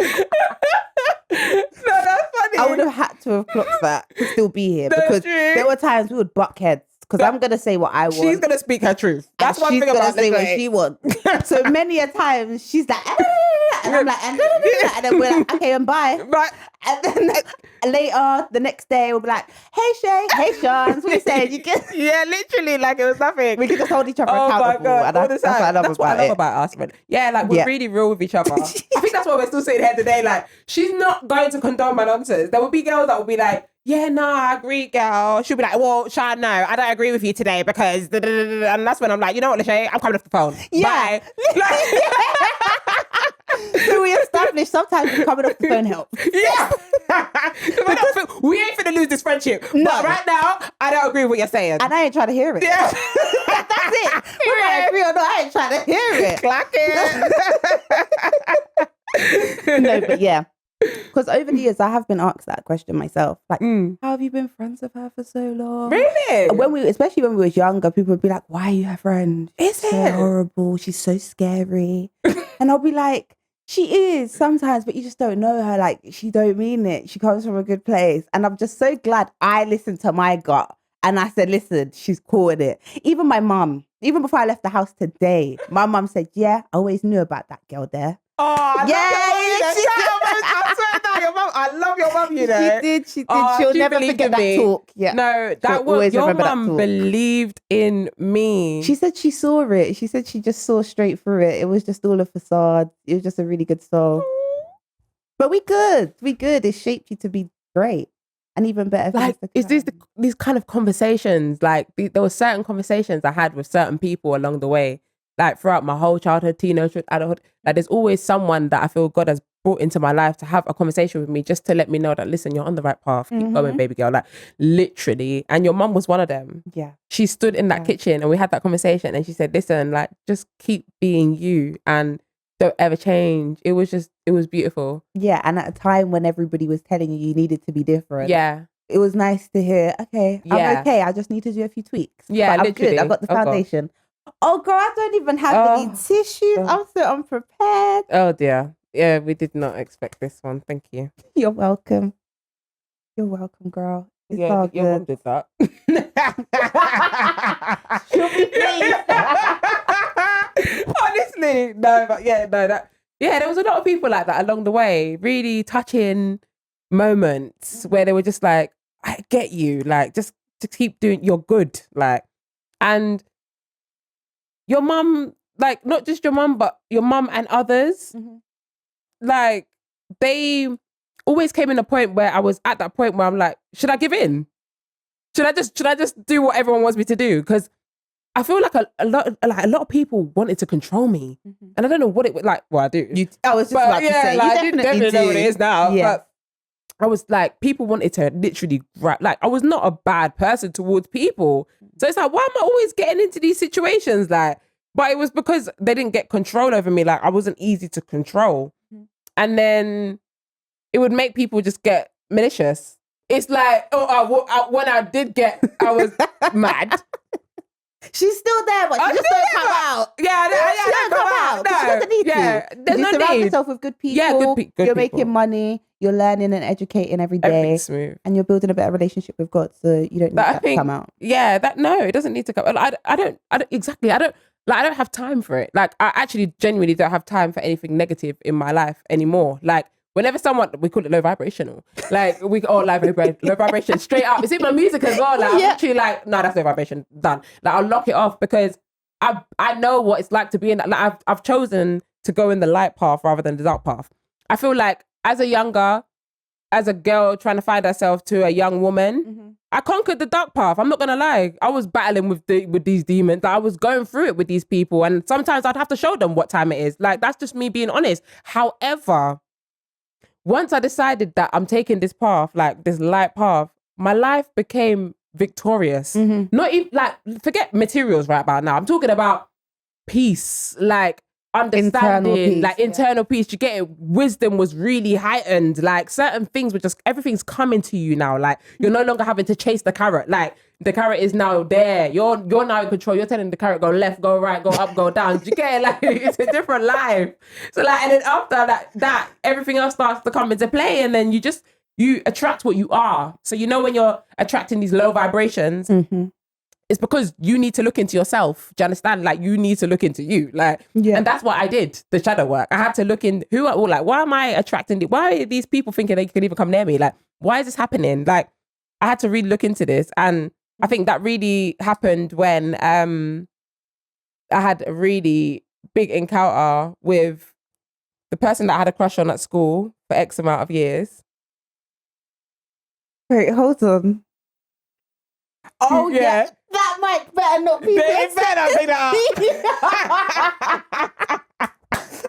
No, that's funny. I would have had to have clocked that to still be here, because there were times we would butt heads. Because I'm going to say what I want. She's going to speak her truth. That's one thing about say what she wants. So many a times she's like, and I'm like, and then we're like, okay, and bye. Right. And then later, the next day, we'll be like, hey Shay, hey Sharn, so we said you can. Yeah, literally, like, it was nothing. We can just hold each other accountable. My God, and that's what I love about us, man. Yeah, like, we're really real with each other. I think that's why we're still sitting here today. Like, she's not going to condone my nonsense. There will be girls that will be like, yeah, no, I agree, girl. She'll be like, well, Sharn, no, I don't agree with you today because... And that's when I'm like, you know what, Lachey? I'm coming off the phone. Yeah. Bye. So we established sometimes coming off the phone helps. Yeah. We ain't finna lose this friendship. No. But right now, I don't agree with what you're saying. And I ain't trying to hear it. Yeah. That's it. Whether I agree or not, I ain't trying to hear it. Clock it. No, but yeah. Because over the years, I have been asked that question myself. Like, Mm. how have you been friends with her for so long? Really? Especially when we was younger, people would be like, "Why are you her friend? Is She's so it? horrible. She's so scary." And I'll be like, "She is sometimes, but you just don't know her. Like, she don't mean it. She comes from a good place." And I'm just so glad I listened to my gut and I said, "Listen, she's cool with it." Even my mum, even before I left the house today, my mum said, "Yeah, I always knew about that girl there." Oh, I Yeah, love your mum, you know. She did. Oh, She'll she never believed forget in that me. talk. Yeah. No, She'll that was always your remember that mum talk. believed in me. She said she saw it. She said she just saw straight through it. It was just all a facade. It was just a really good soul. But we good. We good. It shaped you to be great. And even better. Like, is these kind of conversations, like there were certain conversations I had with certain people along the way, like throughout my whole childhood, teenagehood, adulthood. Like there's always someone that I feel God has brought into my life to have a conversation with me just to let me know that, listen, you're on the right path. Keep going, baby girl. Like literally. And your mum was one of them. Yeah. She stood in that kitchen and we had that conversation and she said, listen, like just keep being you and don't ever change. It was beautiful. Yeah. And at a time when everybody was telling you needed to be different. Yeah. It was nice to hear, okay, Yeah. I'm okay. I just need to do a few tweaks. Yeah, but I'm literally. good. I've got the foundation. Oh, girl, I don't even have any tissues. I'm so unprepared. Oh, dear. Yeah, we did not expect this one. Thank you. You're welcome. You're welcome, girl. It's all good. Your mum did that. She'll be pleased. Honestly, no, but there was a lot of people like that along the way. Really touching moments where they were just like, I get you. Like, just keep doing, you're good. Like, and your mum, like, not just your mum, but your mum and others, like, they always came in a point where I was at that point where I'm like, should I give in? Should I just do what everyone wants me to do? Because I feel like a lot of people wanted to control me, and I don't know what it was like. Well, I do. I was just about to say, like, you I definitely know what it is now. Yeah. But I was like, people wanted to literally like, I was not a bad person towards people. So it's like, why am I always getting into these situations? Like, but it was because they didn't get control over me. Like, I wasn't easy to control. And then it would make people just get malicious. It's like, when I did get, I was mad. She's still there, but she just don't come out. Yeah, she don't come out. No. She doesn't need to. There's no surround need. yourself with good people. Yeah, good you're people. making money. You're learning and educating every day. Everything's smooth. And you're building a better relationship with God, so you don't need that to come out. Yeah, it doesn't need to come. I don't have time for it. Like, I actually genuinely don't have time for anything negative in my life anymore. Like, whenever someone, we call it low vibrational. Like, low vibration, straight up. It's in my music as well. Like, I'm actually like, no, that's low vibration, done. Like, I'll lock it off because I know what it's like to be in that. Like, I've chosen to go in the light path rather than the dark path. I feel like as a girl trying to find herself to a young woman, I conquered the dark path. I'm not gonna lie. I was battling with these demons. I was going through it with these people, and sometimes I'd have to show them what time it is. Like, that's just me being honest. However, once I decided that I'm taking this path, like this light path, my life became victorious. Not even like, forget materials right about now. I'm talking about peace, like understanding, internal peace. You get it? Wisdom was really heightened. Like, certain things were just, everything's coming to you now. Like, you're no longer having to chase the carrot. Like, the carrot is now there. You're now in control. You're telling the carrot, go left, go right, go up, go down. You get it? Like, it's a different life. So like, and then after that, everything else starts to come into play, and then you attract what you are. So you know when you're attracting these low vibrations, it's because you need to look into yourself. Do you understand? Like, you need to look into you. Like, and that's what I did, the shadow work. I had to look in why am I attracting, why are these people thinking they can even come near me? Like, why is this happening? Like, I had to really look into this. And I think that really happened when I had a really big encounter with the person that I had a crush on at school for X amount of years. Wait, hold on. Oh, yeah. That mic better not be It better be that.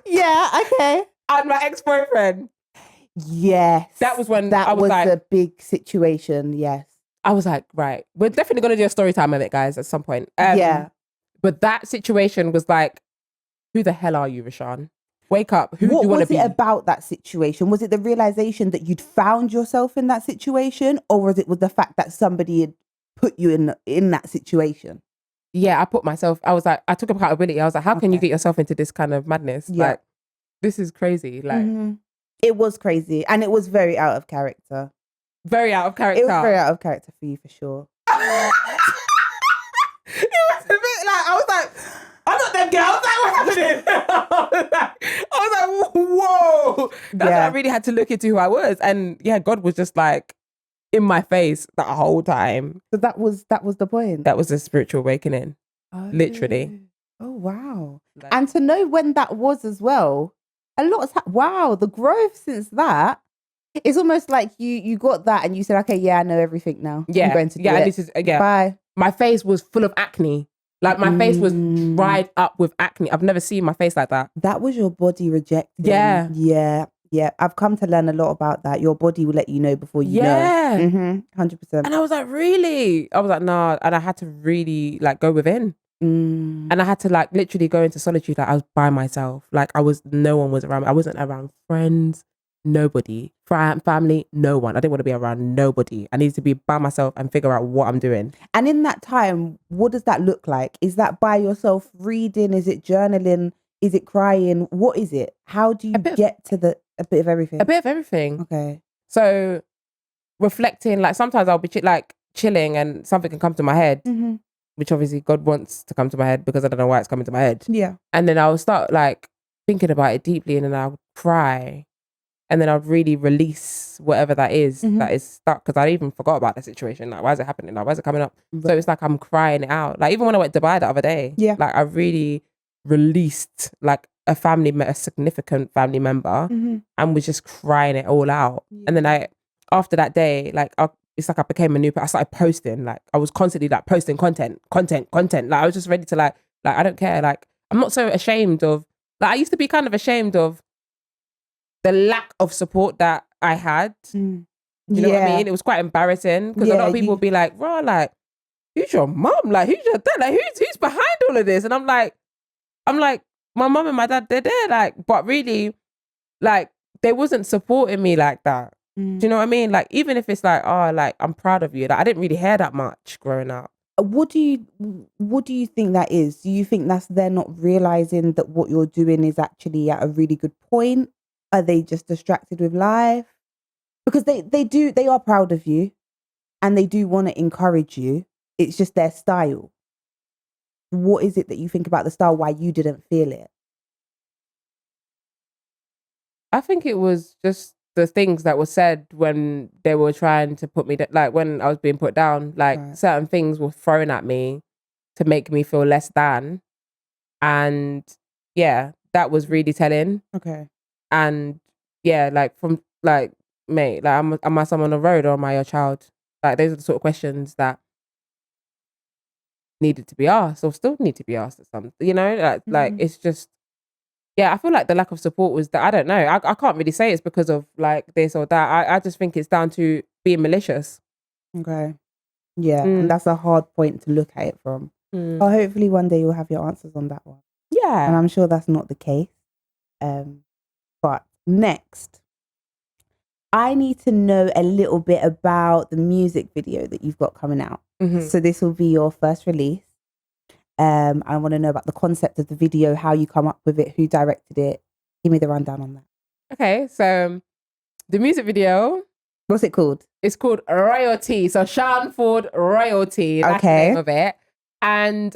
Yeah, okay. And my ex-boyfriend. Yes. That was when that I was like, a big situation, yes. I was like, right, we're definitely going to do a story time of it, guys, at some point. Yeah. But that situation was like, who the hell are you, Rashan? wake up. Who do What you want to was be? it about that situation? Was it the realization that you'd found yourself in that situation, or was it with the fact that somebody had put you in that situation? Yeah, I put myself, I was like, I took accountability. I was like, how can you Okay. get yourself into this kind of madness? Yeah. Like, this is crazy. Like, It was crazy, and it was very out of character. very out of character. It was very out of character for you, for sure. It was a bit like, I was like, I'm not them girls. Like, what's happening? I was like, whoa. That's when I really had to look into who I was. And yeah, God was just like in my face that whole time. So that was the point. That was a spiritual awakening. Literally. Oh, wow. Like, And to know when that was as well, a lot wow, the growth since that. It's almost like you got that and you said, okay, yeah, I know everything now. yeah, I'm going to do it. this is, yeah. Bye. My face was full of acne. Like my face was dried up with acne. I've never seen my face like that. That was your body rejecting. Yeah. Yeah. Yeah. I've come to learn a lot about that. Your body will let you know before you know. 100%. And I was like, really? I was like, nah. And I had to really like go within. And I had to like literally go into solitude. Like I was by myself. Like no one was around me. I wasn't around friends, nobody, family, no one. I didn't want to be around nobody. I needed to be by myself and figure out what I'm doing. And in that time, what does that look like? Is that by yourself reading? Is it journaling? Is it crying? What is it? How do you get to a bit of everything? A bit of everything. Okay. So reflecting, like sometimes I'll be chilling and something can come to my head, which obviously God wants to come to my head because I don't know why it's coming to my head. Yeah. And then I'll start like thinking about it deeply and then I'll cry. And then I'll really release whatever that is stuck because I even forgot about the situation. Like, why is it happening? Like, why is it coming up? Right. So it's like I'm crying it out. Like, even when I went to Dubai the other day, like I really released like a significant family member and was just crying it all out. Yeah. And then after that day, like it's like I became a new person. I started posting. Like I was constantly like posting content. Like I was just ready to like I don't care. Like I'm not so ashamed of, like I used to be kind of ashamed of the lack of support that I had. You know what I mean? It was quite embarrassing because a lot of people would be like, "Bro, like, who's your mum? Like, who's your dad? Like, who's behind all of this?" And I'm like, my mum and my dad, they're there, like, but really, like, they wasn't supporting me like that. Do you know what I mean? Like, even if it's like, oh, like, I'm proud of you. Like, I didn't really hear that much growing up. What do you think that is? Do you think that's they're not realizing that what you're doing is actually at a really good point? Are they just distracted with life? Because they are proud of you and they do want to encourage you. It's just their style. What is it that you think about the style, why you didn't feel it? I think it was just the things that were said when they were trying to put me, like when I was being put down, like certain things were thrown at me to make me feel less than. And yeah, that was really telling. Okay. And yeah, like from like, mate, like am I someone on the road or am I your child? Like those are the sort of questions that needed to be asked or still need to be asked at some, you know, like it's just, yeah, I feel like the lack of support was that, I don't know, I can't really say it's because of like this or that. I just think it's down to being malicious. Okay. Yeah, and that's a hard point to look at it from. But hopefully one day you'll have your answers on that one. Yeah. And I'm sure that's not the case. But next, I need to know a little bit about the music video that you've got coming out. So this will be your first release. I want to know about the concept of the video, how you come up with it, who directed it. Give me the rundown on that. Okay, so the music video. What's it called? It's called Royalty. So Sharn Ford Royalty. That's the name of it. And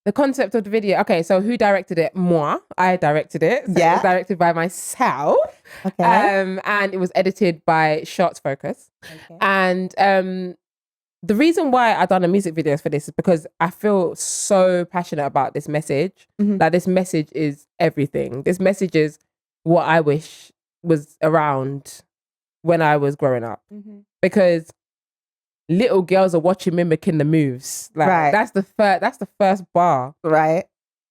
the concept of the video. Okay, so who directed it? Moi. I directed it. So it was directed by myself. Okay. And it was edited by Shots Focus. Okay. And the reason why I done a music video for this is because I feel so passionate about this message. Like this message is everything. This message is what I wish was around when I was growing up. Because little girls are watching mimicking the moves. Like that's the first bar. Right.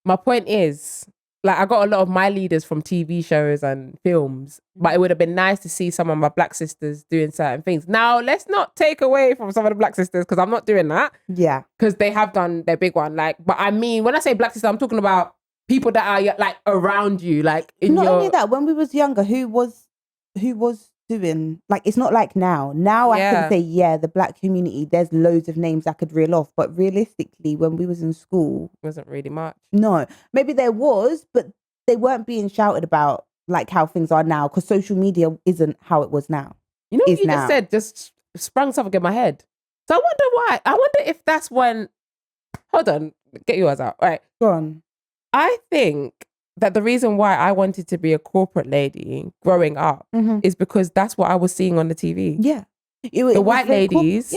My point is, like I got a lot of my leaders from TV shows and films, but it would have been nice to see some of my black sisters doing certain things. Now, let's not take away from some of the black sisters because I'm not doing that. Yeah. Because they have done their big one. Like, but I mean, when I say black sister, I'm talking about people that are like around you, like in Not your. only that, when we was younger, who was doing, like, it's not like now. Now I can say, yeah, the black community, there's loads of names I could reel off. But realistically, when we was in school, Wasn't really much. No, maybe there was, but they weren't being shouted about like how things are now, because social media isn't how it was now. You know what you just said just sprung something in my head. So I wonder why. I wonder if that's when. Hold on, get yours out. All right, Go on. I think that the reason why I wanted to be a corporate lady growing up is because that's what I was seeing on the TV. Yeah, the white ladies,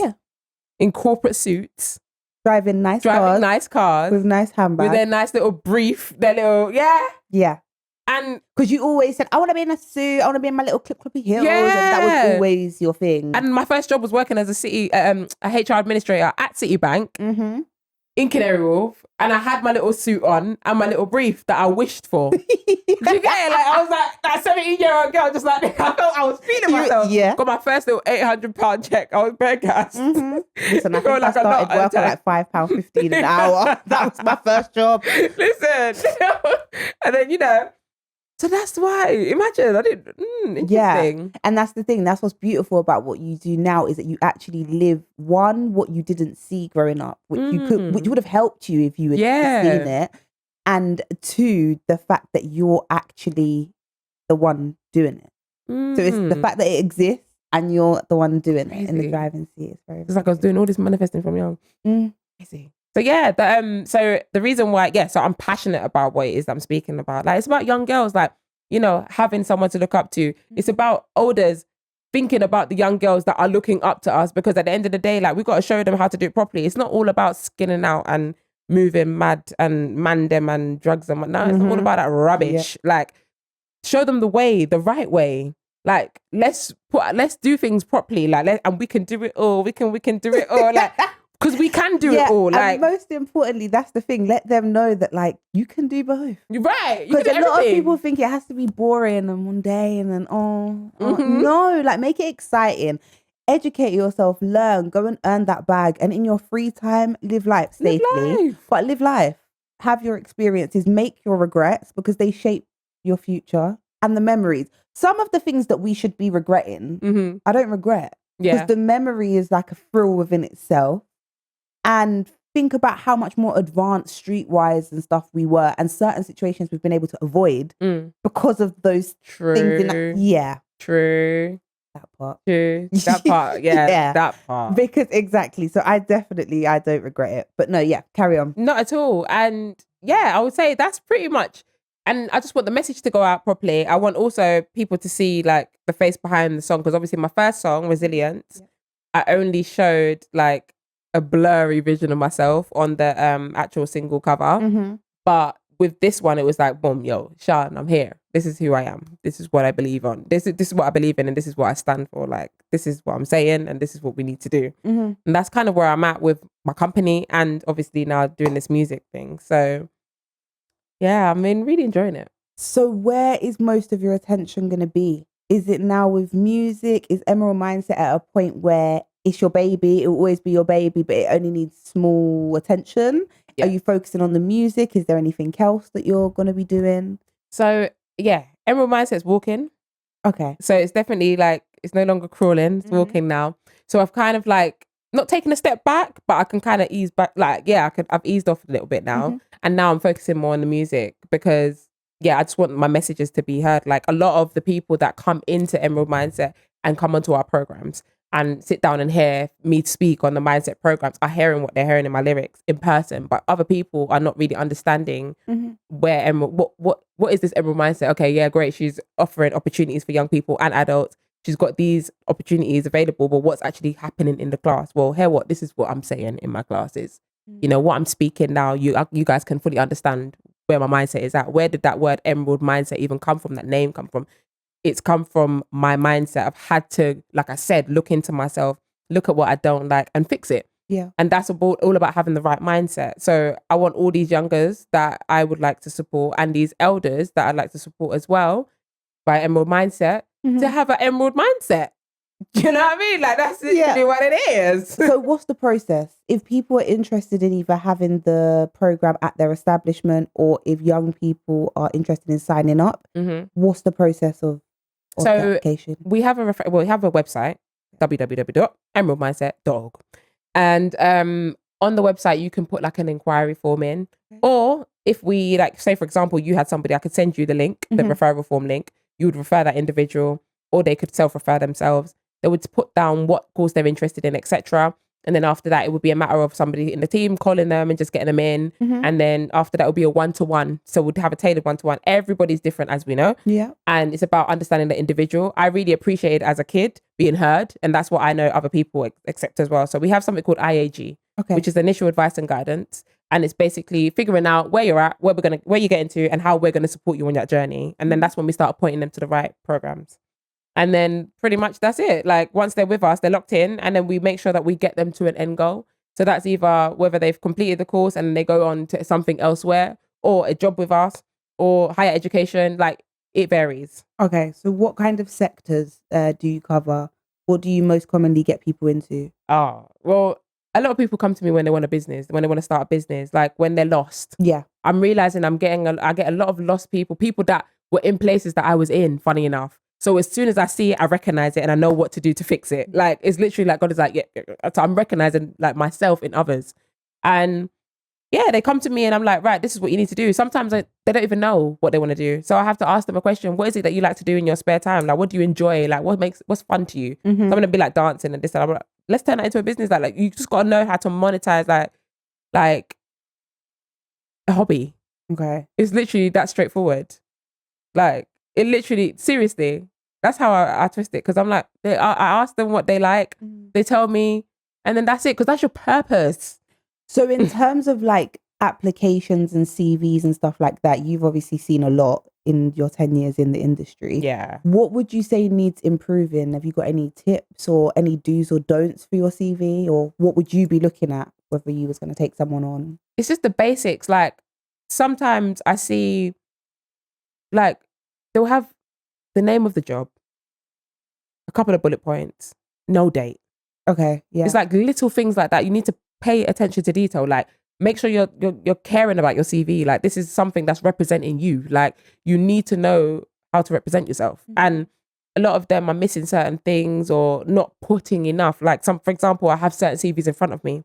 in corporate suits, driving nice cars with nice handbags, with their nice little brief, their little yeah. And because you always said, I want to be in a suit, I want to be in my little clippy heels, and that was always your thing. And my first job was working as a HR administrator at Citibank in Canary Wharf, and I had my little suit on and my little brief that I wished for. Do you get it? Like, I was like that 17-year-old girl, just like, I felt I was feeling myself. Yeah. Got my first little £800 check. I was bare gassed. Listen, I think I started work at like £5.15 an hour. That was my first job. Listen, and then so that's why. Imagine, I didn't. Interesting. Yeah, and that's the thing. That's what's beautiful about what you do now, is that you actually live what you didn't see growing up, which which would have helped you if you had seen it, and two, the fact that you're actually the one doing it. So it's the fact that it exists and you're the one doing it in the driving seat. It's very. It's like I was doing all this manifesting from young. Crazy. So yeah, so the reason why, so I'm passionate about what it is that I'm speaking about. Like, it's about young girls, like, having someone to look up to. It's about elders thinking about the young girls that are looking up to us, because at the end of the day, like, we've got to show them how to do it properly. It's not all about skinning out and moving mad and mandem and drugs and whatnot. It's not all about that rubbish. Yeah. Like, show them the way, the right way. Like, let's do things properly. Like, and we can do it all. We can do it all. Like, because we can do it all. Like, and most importantly, that's the thing. Let them know that, like, you can do both. Right. Because a lot of people think it has to be boring and mundane and no, like, make it exciting. Educate yourself, learn, go and earn that bag, and in your free time, live life safely. But live life. Have your experiences, make your regrets, because they shape your future and the memories. Some of the things that we should be regretting, I don't regret. Because the memory is like a thrill within itself. And think about how much more advanced streetwise and stuff we were, and certain situations we've been able to avoid because of those things. True. That part. True. That part. Yeah. That part. Because exactly. So I don't regret it. But no, carry on. Not at all. And I would say that's pretty much. And I just want the message to go out properly. I want also people to see, like, the face behind the song, because obviously my first song, Resilience, I only showed like a blurry vision of myself on the actual single cover. But with this one, it was like, boom, yo, Sharn, I'm here. This is who I am. This is what I believe on. This is what I believe in, and this is what I stand for. Like, this is what I'm saying, and this is what we need to do. And that's kind of where I'm at with my company, and obviously now doing this music thing. So yeah, I mean, really enjoying it. So where is most of your attention going to be? Is it now with music? Is Emerald Mindset at a point where it's your baby, it will always be your baby, but it only needs small attention? Are you focusing on the music? Is there anything else that you're going to be doing? So Emerald Mindset's walking. Okay. So it's definitely like, it's no longer crawling, it's walking now. So I've kind of like not taken a step back, but I can kind of ease back. Like, I've eased off a little bit now. And now I'm focusing more on the music, because I just want my messages to be heard. Like, a lot of the people that come into Emerald Mindset and come onto our programs and sit down and hear me speak on the mindset programs are hearing what they're hearing in my lyrics in person, but other people are not really understanding where Emerald, what is this Emerald Mindset? Okay, yeah, great. She's offering opportunities for young people and adults. She's got these opportunities available, but what's actually happening in the class? Well, this is what I'm saying in my classes. What I'm speaking now, you guys can fully understand where my mindset is at. Where did that word Emerald Mindset even come from? That name come from? It's come from my mindset. I've had to, like I said, look into myself, look at what I don't like and fix it. Yeah. And that's all about having the right mindset. So I want all these youngers that I would like to support, and these elders that I'd like to support as well by Emerald Mindset, to have an Emerald Mindset. Do you know what I mean? Like, that's literally what it is. So what's the process? If people are interested in either having the program at their establishment, or if young people are interested in signing up, what's the process of the application? We have a website, www.emeraldmindset.org. And on the website, you can put like an inquiry form in. Or if we, like, say, for example, you had somebody, I could send you the link, the referral form link. You would refer that individual, or they could self-refer themselves. They would put down what course they're interested in, etc. And then after that, it would be a matter of somebody in the team calling them and just getting them in. And then after that, it would be a one-to-one. So we'd have a tailored one-to-one. Everybody's different, as we know. Yeah. And it's about understanding the individual. I really appreciated as a kid being heard. And that's what I know other people accept as well. So we have something called IAG, which is initial advice and guidance. And it's basically figuring out where you're at, where you're getting to, and how we're going to support you on that journey. And then that's when we start pointing them to the right programs. And then pretty much that's it. Like, once they're with us, they're locked in, and then we make sure that we get them to an end goal. So that's either whether they've completed the course and they go on to something elsewhere, or a job with us, or higher education. Like, it varies. Okay. So what kind of sectors do you cover? What do you most commonly get people into? Well, a lot of people come to me when they want a business, when they want to start a business, like when they're lost. Yeah. I'm realizing I get a lot of lost people that were in places that I was in, funny enough. So as soon as I see it, I recognize it and I know what to do to fix it. Like, it's literally like God is like, yeah. So I'm recognizing like myself in others. And yeah, they come to me and I'm like, right, this is what you need to do. Sometimes they don't even know what they want to do. So I have to ask them a question. What is it that you like to do in your spare time? Like, what do you enjoy? Like, what's fun to you? So I'm going to be like dancing and this and I'm like, let's turn that into a business. Like you just got to know how to monetize like a hobby. Okay. It's literally that straightforward. Like, it literally, seriously, that's how I twist it. Because I'm like, I ask them what they like. They tell me, and then that's it. Because that's your purpose. So in terms of like applications and CVs and stuff like that, you've obviously seen a lot in your 10 years in the industry. Yeah. What would you say needs improving? Have you got any tips or any do's or don'ts for your CV? Or what would you be looking at whether you was going to take someone on? It's just the basics. Like, sometimes I see, like, they'll have the name of the job, a couple of bullet points, no date. Okay, yeah. It's like little things like that. You need to pay attention to detail. Like, make sure you're caring about your CV. Like, this is something that's representing you. Like, you need to know how to represent yourself. And a lot of them are missing certain things or not putting enough. Like, for example, I have certain CVs in front of me,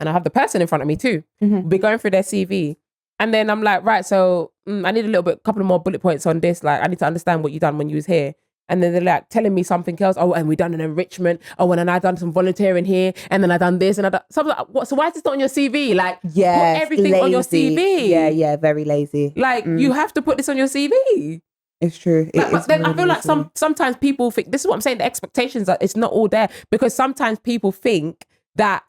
and I have the person in front of me too. We'll be going through their CV. And then I'm like, right, so I need a couple of more bullet points on this. Like, I need to understand what you done when you was here. And then they're like telling me something else. Oh, and we done an enrichment. Oh, and then I done some volunteering here. And then I done this and I done something. Like, what? So why is this not on your CV? Like, put everything on your CV. Yeah, very lazy. Like, you have to put this on your CV. It's true. But then I feel like sometimes people think, this is what I'm saying, the expectations are, it's not all there. Because sometimes people think that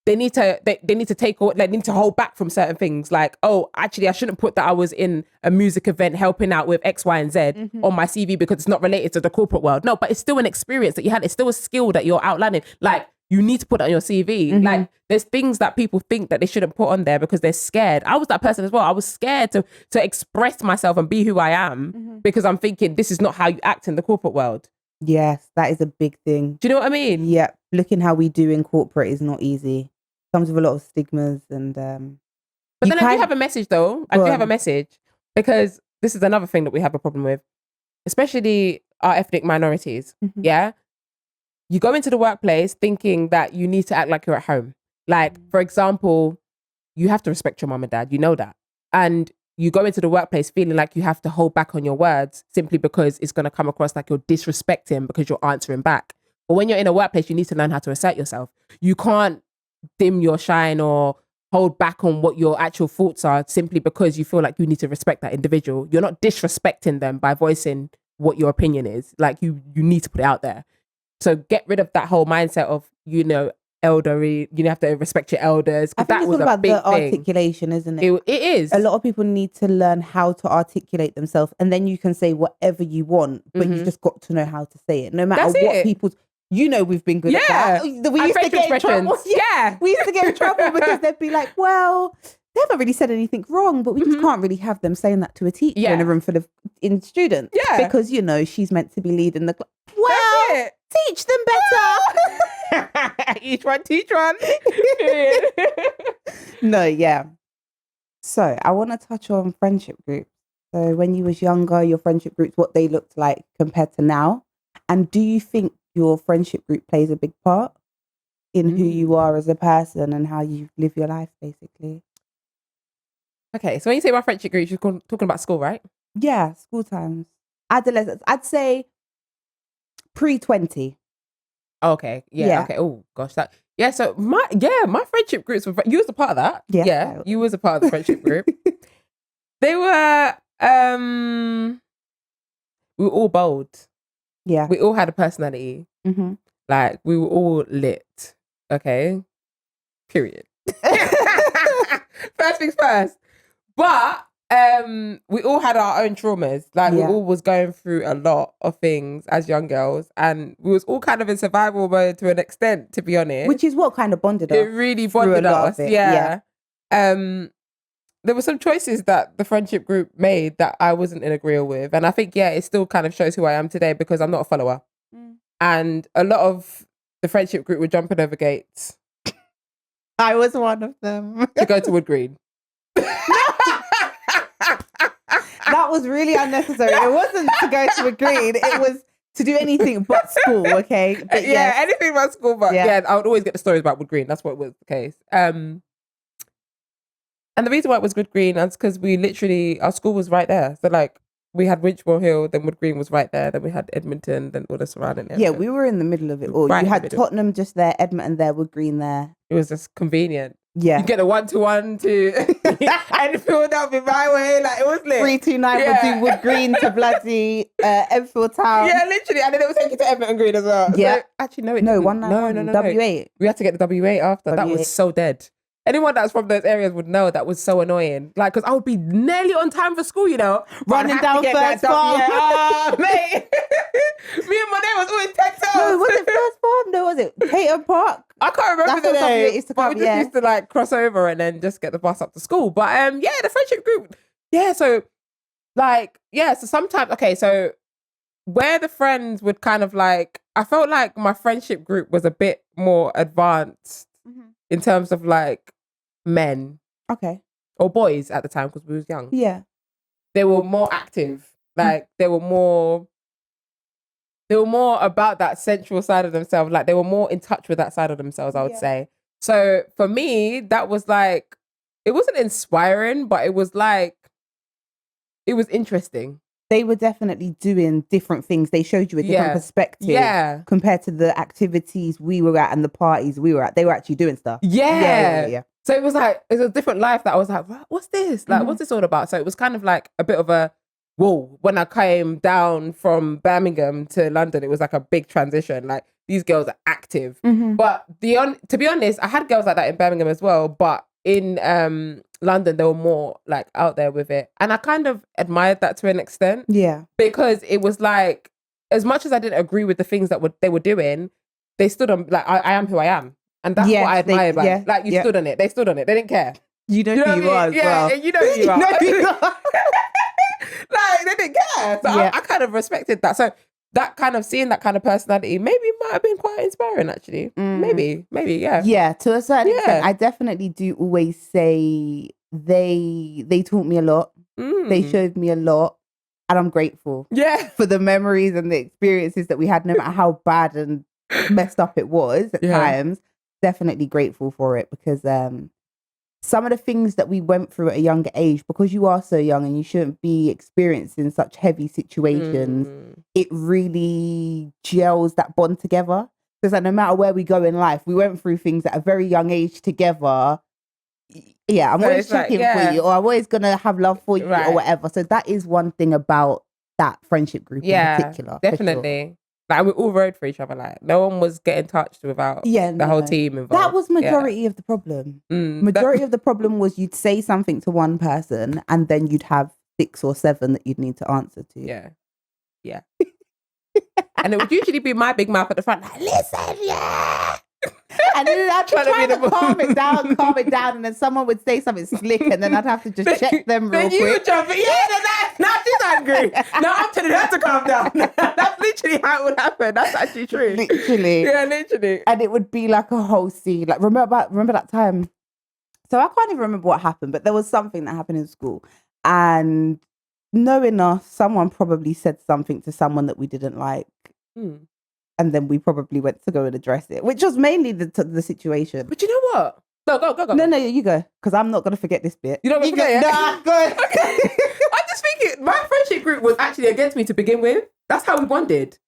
they need to hold back from certain things. Like, oh, actually, I shouldn't put that I was in a music event helping out with X, Y, and Z on my CV because it's not related to the corporate world. No, but it's still an experience that you had. It's still a skill that you're outlining. Like, you need to put that on your CV. Like, there's things that people think that they shouldn't put on there because they're scared. I was that person as well. I was scared to express myself and be who I am because I'm thinking this is not how you act in the corporate world. Yes, that is a big thing. Do you know what I mean? Yeah, looking how we do in corporate is not easy. Comes with a lot of stigmas and but then I do have a message though. I do have a message because this is another thing that we have a problem with, especially our ethnic minorities. Yeah, you go into the workplace thinking that you need to act like you're at home. Like, for example, you have to respect your mom and dad, you know that, and you go into the workplace feeling like you have to hold back on your words simply because it's going to come across like you're disrespecting because you're answering back. But when you're in a workplace, you need to learn how to assert yourself. You can't dim your shine or hold back on what your actual thoughts are simply because you feel like you need to respect that individual. You're not disrespecting them by voicing what your opinion is. Like, you need to put it out there. So get rid of that whole mindset of, elderly, you have to respect your elders. I think it's all about the articulation, isn't it? It is. A lot of people need to learn how to articulate themselves, and then you can say whatever you want, but you've just got to know how to say it. No matter what people's... we've been good at that. We used to get in trouble. Yeah. We used to get in trouble because they'd be like, well, they haven't really said anything wrong, but we just can't really have them saying that to a teacher in a room full of students. Yeah. Because, she's meant to be leading the class. Well, Teach them better. Each one, teach one. No, yeah. So I want to touch on friendship groups. So when you was younger, your friendship groups, what they looked like compared to now. And do you think your friendship group plays a big part in who you are as a person and how you live your life, basically? Okay, so when you say my friendship group, you're talking about school, right? Yeah, school times. Adolescence. I'd say pre-20. Okay, yeah, okay. Oh gosh, so my friendship groups were. You was a part of that. Yeah, you was a part of the friendship group. They were. We were all bold. Yeah, we all had a personality. Mm-hmm. Like we were all lit. Okay. Period. First things first. But we all had our own traumas. Like we all was going through a lot of things as young girls, and we was all kind of in survival mode to an extent, to be honest. Which is what kind of bonded us. It really bonded us. Yeah. There were some choices that the friendship group made that I wasn't in agreement with, and I think it still kind of shows who I am today because I'm not a follower. And a lot of the friendship group were jumping over gates. I was one of them. To go to Wood Green. That was really unnecessary. It wasn't to go to Wood Green. It was to do anything but school, okay? But anything but school. But I would always get the stories about Wood Green. That's what was the case. And the reason why it was Wood Green is because our school was right there. So like we had Winchmore Hill, then Wood Green was right there. Then we had Edmonton, then all the surrounding areas. Yeah, we were in the middle of it all. Right, you had Tottenham just there, Edmonton there, Wood Green there. It was just convenient. Yeah. You get a 1-to-1 to Enfield up in my way. Like it was lit. 329 would do Wood Green to bloody Enfield Town. Yeah, literally. And then it would take you to Edmonton Green as well. Yeah. So, actually, no, it no, didn't. 191. No. W8. We had to get the W8 after. W8. That was so dead. Anyone that's from those areas would know that was so annoying. Like, because I would be nearly on time for school, running down First Farm. Mate. Me and my name was always 10 toes. No, was it First Farm? No, was it Peyton Park? I can't remember the name. Used to come, we just used to like cross over and then just get the bus up to school. But the friendship group. Yeah, so so sometimes, so where the friends would kind of like, I felt like my friendship group was a bit more advanced in terms of like men. Okay. Or boys at the time because we was young. Yeah. They were more active. Like they were more about that sensual side of themselves. Like they were more in touch with that side of themselves, I would say. So for me, that was like, it wasn't inspiring, but it was like, it was interesting. They were definitely doing different things. They showed you a different perspective compared to the activities we were at and the parties we were at. They were actually doing stuff. Yeah. So it was like, it was a different life that I was like, what's this? Like, what's this all about? So it was kind of like a bit of a, whoa, when I came down from Birmingham to London, it was like a big transition. Like these girls are active. But to be honest, I had girls like that in Birmingham as well. But in London, they were more like out there with it. And I kind of admired that to an extent. Yeah. Because it was like, as much as I didn't agree with the things that they were doing, they stood on, like, I am who I am. And that's what I admired about it. Like, you stood on it. They stood on it. They didn't care. You know who you are as well. Yeah, you know who you are. Like, they didn't care. So I kind of respected that. So that kind of, seeing that kind of personality maybe might have been quite inspiring, actually. Maybe, yeah. Yeah, to a certain extent. I definitely do always say they taught me a lot. They showed me a lot. And I'm grateful for the memories and the experiences that we had, no matter how bad and messed up it was at times. Definitely grateful for it because some of the things that we went through at a younger age, because you are so young and you shouldn't be experiencing such heavy situations, it really gels that bond together. Because like, no matter where we go in life, we went through things at a very young age together. Yeah, I'm always checking for you, or I'm always going to have love for you or whatever. So that is one thing about that friendship group in particular. Definitely. Like we all rode for each other. Like no one was getting touched without the whole team involved. That was majority of the problem. Majority of the problem was you'd say something to one person and then you'd have 6 or 7 that you'd need to answer to. Yeah. And it would usually be my big mouth at the front, like, listen, And then I'd Trying to try be to the calm it down, and then someone would say something slick, and then I'd have to just check them real Then you quick. jump in. Yeah, now she's angry. Now I'm telling her to calm down. That's literally how it would happen. That's actually true. Literally. Yeah, literally. And it would be like a whole scene. Like remember that time? So I can't even remember what happened, but there was something that happened in school, and knowing us, someone probably said something to someone that we didn't like. And then we probably went to go and address it, which was mainly the situation. But you know what? Go. No, you go, because I'm not going to forget this bit. You don't forget it? Nah, go. Okay. I'm just thinking, my friendship group was actually against me to begin with. That's how we bonded.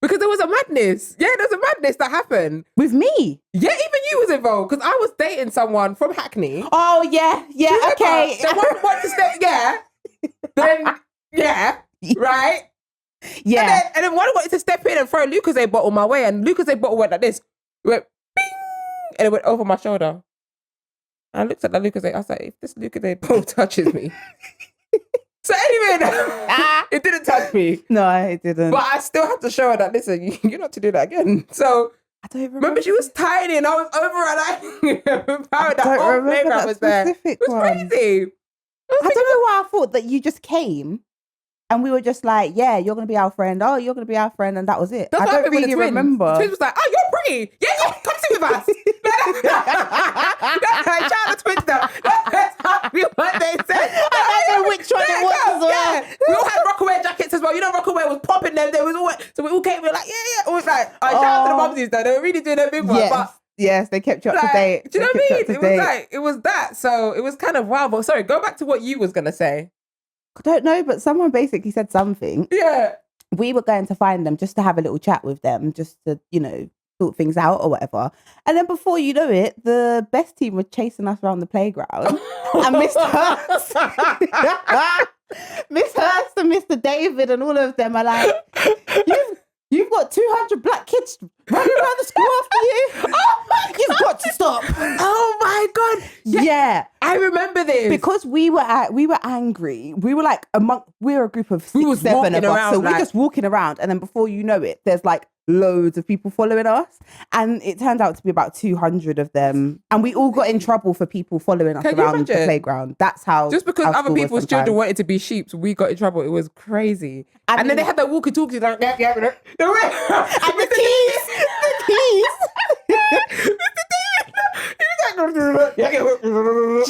Because there was a madness. Yeah, there was a madness that happened. With me? Yeah, even you was involved, because I was dating someone from Hackney. Oh, yeah, okay. The one wanted to stay, yeah. Then, yeah, right? Yeah. And then one wanted to step in and throw a Lucozade bottle my way, and Lucozade bottle went like this. It went bing, and it went over my shoulder. And I looked at the Lucozade. I was like, if this Lucozade bottle touches me. So anyway, it didn't touch me. No, it didn't. But I still had to show her that, listen, you're not to do that again. So I don't remember she was tiny and I was over and I that whole playground was there. It was crazy. I don't know why I thought that you just came and we were just like, yeah, you're going to be our friend. Oh, you're going to be our friend. And that was it. That's I don't really remember. The twins was like, oh, you're pretty. Yeah, come sit with us. Shout out the twins now. That's exactly what they said. I don't know which one it was as well. Yeah. We all had Rockaway jackets as well. You know, Rockaway was popping them. There was all, so we all came, we were like, yeah. It was like, shout out to the mumsies though. They were really doing their big one. Yes. But yes, they kept you up to date. Do you know what I mean? It was that. So it was kind of wild. But sorry, go back to what you was going to say. I don't know, but someone basically said something. Yeah. We were going to find them just to have a little chat with them, just to, sort things out or whatever. And then before you know it, the best team were chasing us around the playground. And Miss Hurst, Miss Hurst and Mr. David and all of them are like, You've got 200 black kids running around the school after you. Oh my God. You've got to stop. Oh my God. Yeah. I remember this. Because we were angry. We were like we're a group of 6, 7 of us. So we're just walking around. And then before you know it, there's like loads of people following us. And it turned out to be about 200 of them. And we all got in trouble for people following us around the playground. That's how. Just because other people's children wanted to be sheep, we got in trouble. It was crazy. And then they had the walkie-talkies like, and the keys. Do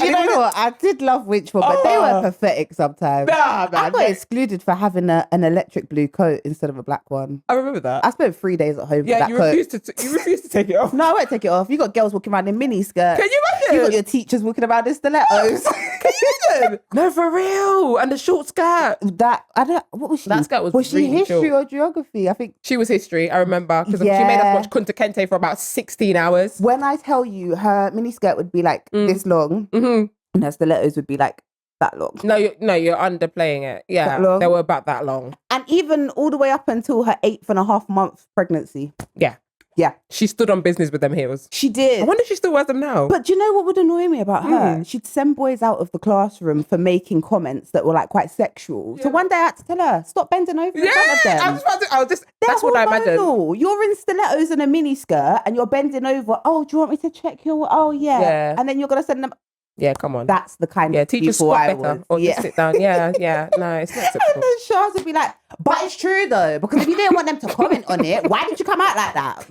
you know what? I did love Winchford, but they were pathetic sometimes. Nah, man. I got excluded for having an electric blue coat instead of a black one. I remember that. I spent 3 days at home for that you coat. You refused to take it off. No, I won't take it off. You got girls walking around in mini skirts. Can you imagine? You got your teachers walking around in stilettos. Can you imagine? No, for real. And the short skirt. What was she? That skirt was really she history short. or geography? I think she was history. I remember because she made us watch Kunta Kinte for about 16 hours. When I tell you, her mini skirt would be like this long, and her stilettos would be like that long. No, you're underplaying it. Yeah, they were about that long. And even all the way up until her 8.5 month pregnancy. Yeah. She stood on business with them heels. She did. I wonder if she still wears them now. But do you know what would annoy me about her? She'd send boys out of the classroom for making comments that were like quite sexual. Yeah. So one day I had to tell her, stop bending over in front of them. That's what I imagine. You're in stilettos and a mini skirt and you're bending over. Oh, do you want me to check your... Oh, yeah. And then you're going to send them... Yeah, come on. That's the kind of teach us people squat I better was. or just sit down. Yeah. No, it's not acceptable. And then Sharn would be like, but it's true though, because if you didn't want them to comment on it, why did you come out like that?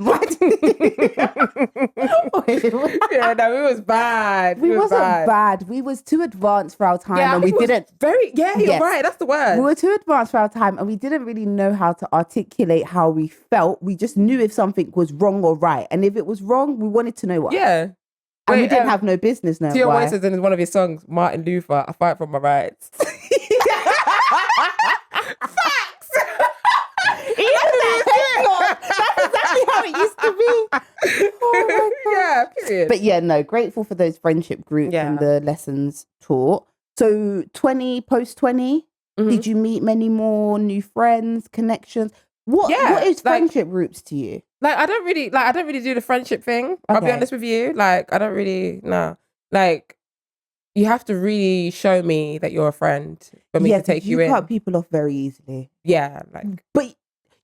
Yeah, no, it was bad. We wasn't bad. We was too advanced for our time, and we didn't. You're right. That's the word. We were too advanced for our time, and we didn't really know how to articulate how we felt. We just knew if something was wrong or right, and if it was wrong, we wanted to know why. Yeah. And we didn't have no business knowing T.O. why. says in one of his songs, Martin Luther, I fight for my rights. Facts! That's exactly how it used to be. Oh my God. Yeah, period. But yeah, no, grateful for those friendship groups and the lessons taught. So post 20, did you meet many more new friends, connections? What is friendship groups to you? I don't really do the friendship thing. I'll be honest with you. I don't really, no. You have to really show me that you're a friend for me to take you in. You cut people off very easily. Yeah. But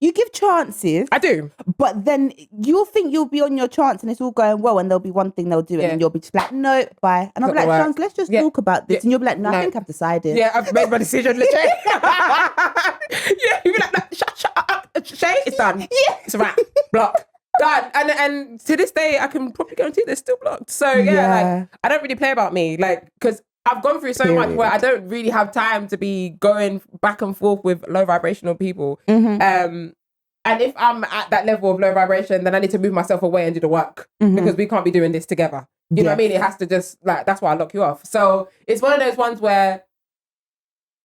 you give chances. I do. But then you'll think you'll be on your chance and it's all going well and there'll be one thing they'll do and then you'll be just like, no, bye. And I'll be like, Shans, let's just talk about this. And you'll be like, no, I think I've decided. Yeah, I've made my decision, literally. Yeah, you'll be like, shut up, Shay, it's done. Yeah. It's a wrap. Block. Done. And to this day, I can probably guarantee they're still blocked. So like, I don't really play about me, like, because I've gone through so much where I don't really have time to be going back and forth with low vibrational people. And if I'm at that level of low vibration, then I need to move myself away and do the work because we can't be doing this together. You know what I mean? It has to just, like, that's why I lock you off. So it's one of those ones where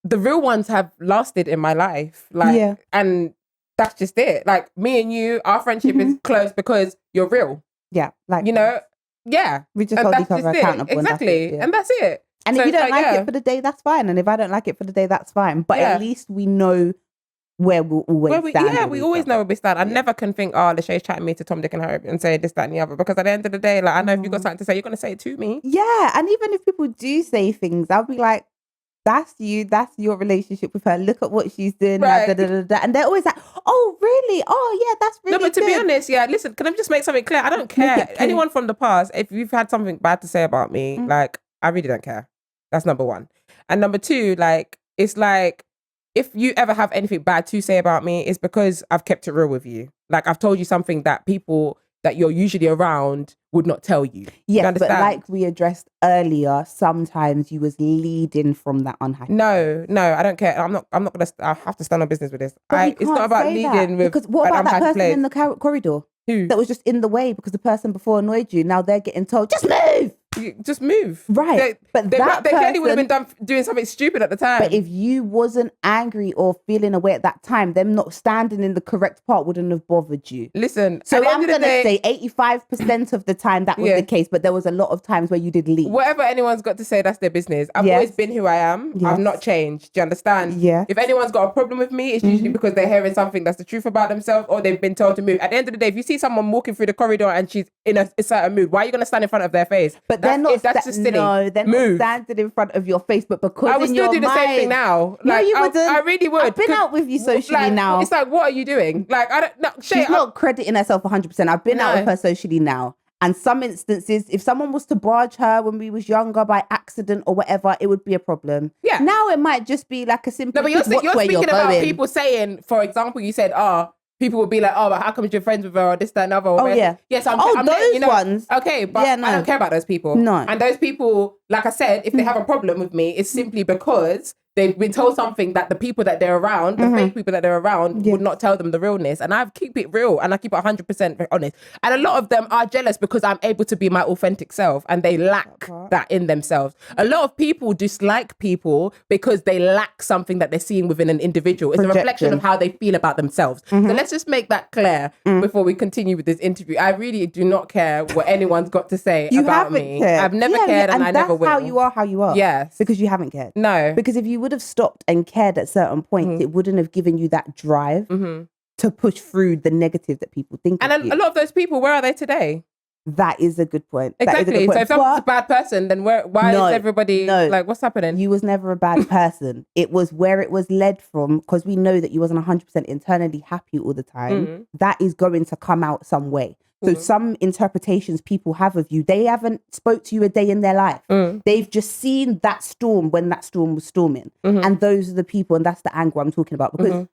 the real ones have lasted in my life. Like, and that's just it. Like, me and you, our friendship is close because you're real. Yeah. Like, you know? Yeah. We just hold each other accountable. Exactly. And that's it. And so if you don't like it for the day, that's fine. And if I don't like it for the day, that's fine. But at least we know where we'll always stand. Yeah, we always know where we stand. I never can think, oh, Lachey's chatting me to Tom, Dick and Harry and say this, that and the other. Because at the end of the day, like, I know if you've got something to say, you're going to say it to me. Yeah. And even if people do say things, I'll be like, that's you. That's your relationship with her. Look at what she's doing. Right. Like, da, da, da, da. And they're always like, oh, really? Oh, yeah, that's really No, but to be honest, listen, can I just make something clear? I don't care. Anyone from the past, if you've had something bad to say about me, like, I really don't care. That's number one. And number two, like, it's like, if you ever have anything bad to say about me, it's because I've kept it real with you. Like, I've told you something that people that you're usually around would not tell you. Yes, but like we addressed earlier, sometimes you was leading from that unhappy. No, I don't care. I'm not gonna. I have to stand on business with this. It's not about leading with. Because what about that person in the corridor? Who? That was just in the way because the person before annoyed you. Now they're getting told, just move. Just move. Right. They clearly would have been doing something stupid at the time. But if you wasn't angry or feeling away at that time, them not standing in the correct part wouldn't have bothered you. Listen. So I'm going to say 85% of the time that was the case, but there was a lot of times where you did leave. Whatever anyone's got to say, that's their business. I've always been who I am. I've not changed. Do you understand? Yeah. If anyone's got a problem with me, it's usually because they're hearing something that's the truth about themselves or they've been told to move. At the end of the day, if you see someone walking through the corridor and she's in a certain mood, why are you going to stand in front of their face? But they're not. That's just silly. No, they're not standing in front of your face, but because I would still do the same thing now. Like, you wouldn't. I really would. I've been out with you socially now. It's like, what are you doing? Like, I don't know. She's not crediting herself 100%. I've been out with her socially now. And some instances, if someone was to barge her when we was younger by accident or whatever, it would be a problem. Yeah. Now it might just be like a simple. No, but you're speaking about people saying, for example, you said, people would be like, oh, but how come you're friends with her or this, that, and other? Oh, yeah. Yes, I'm those ones. Okay, but I don't care about those people. No. And those people, like I said, if they have a problem with me, it's simply because they've been told something that the people that they're around, the fake people that they're around, would not tell them the realness. And I keep it real and I keep it 100% honest. And a lot of them are jealous because I'm able to be my authentic self and they lack that in themselves. A lot of people dislike people because they lack something that they're seeing within an individual. It's a reflection of how they feel about themselves. So let's just make that clear before we continue with this interview. I really do not care what anyone's got to say about me. Cared. I've never cared and I never will. That's how you are. Yes. Because you haven't cared. No. Because if you would have stopped and cared at certain points, it wouldn't have given you that drive to push through the negative that people think and of you. A lot of those people, where are they today? That is a good point. Exactly. So if someone's a bad person, then why is everybody like, what's happening? You was never a bad person. It was where it was led from, because we know that you wasn't 100% internally happy all the time. That is going to come out some way. So some interpretations people have of you, they haven't spoke to you a day in their life. They've just seen that storm when that storm was storming. And those are the people, and that's the angle I'm talking about. Because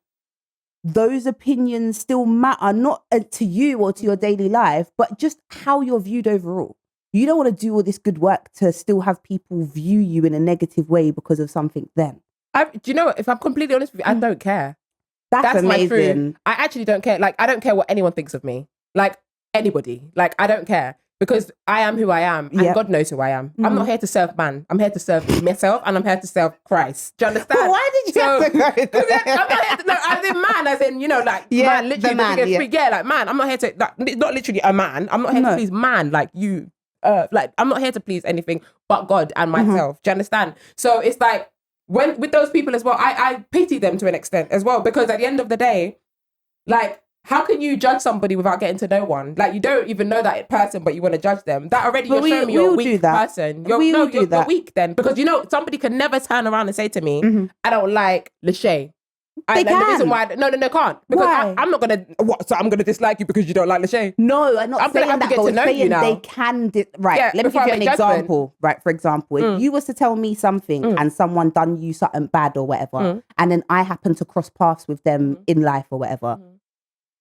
those opinions still matter, not to you or to your daily life, but just how you're viewed overall. You don't want to do all this good work to still have people view you in a negative way because of something then. Do you know what? If I'm completely honest with you, I don't care. That's amazing. My truth. I actually don't care. Like, I don't care what anyone thinks of me. Like, anybody. Like, I don't care. Because I am who I am, and God knows who I am. I'm not here to serve man. I'm here to serve myself, and I'm here to serve Christ. Do you understand? But why did you have to go there? I'm not here to, as in man, as in, like, man, literally, like, man. I'm not here to, like, not literally a man. I'm not here to please man, like you. Like, I'm not here to please anything but God and myself. Do you understand? So it's like, when with those people as well, I pity them to an extent as well, because at the end of the day, like, how can you judge somebody without getting to know one? Like, you don't even know that person, but you want to judge them. That already, you're showing me you're a weak person. You're weak then. Because, somebody can never turn around and say to me, I don't like Lachey. They And the reason can. why, no, can't. Because Why? I'm not going to, so I'm going to dislike you because you don't like Lachey? No, I'm not I'm gonna saying have to that, get but to we're know you saying now. they can. Right, Yeah, let me before give you I an make judgment. example. Right, for example, if you was to tell me something and someone done you something bad or whatever, and then I happen to cross paths with them in life or whatever,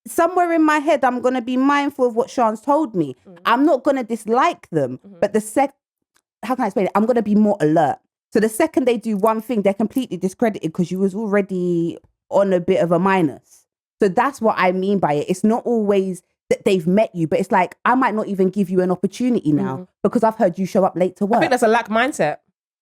somewhere in my head, I'm going to be mindful of what Sharn's told me. I'm not going to dislike them, but how can I explain it? I'm going to be more alert. So the second they do one thing, they're completely discredited because you was already on a bit of a minus. So that's what I mean by it. It's not always that they've met you, but it's like, I might not even give you an opportunity now because I've heard you show up late to work. I think that's a lack mindset.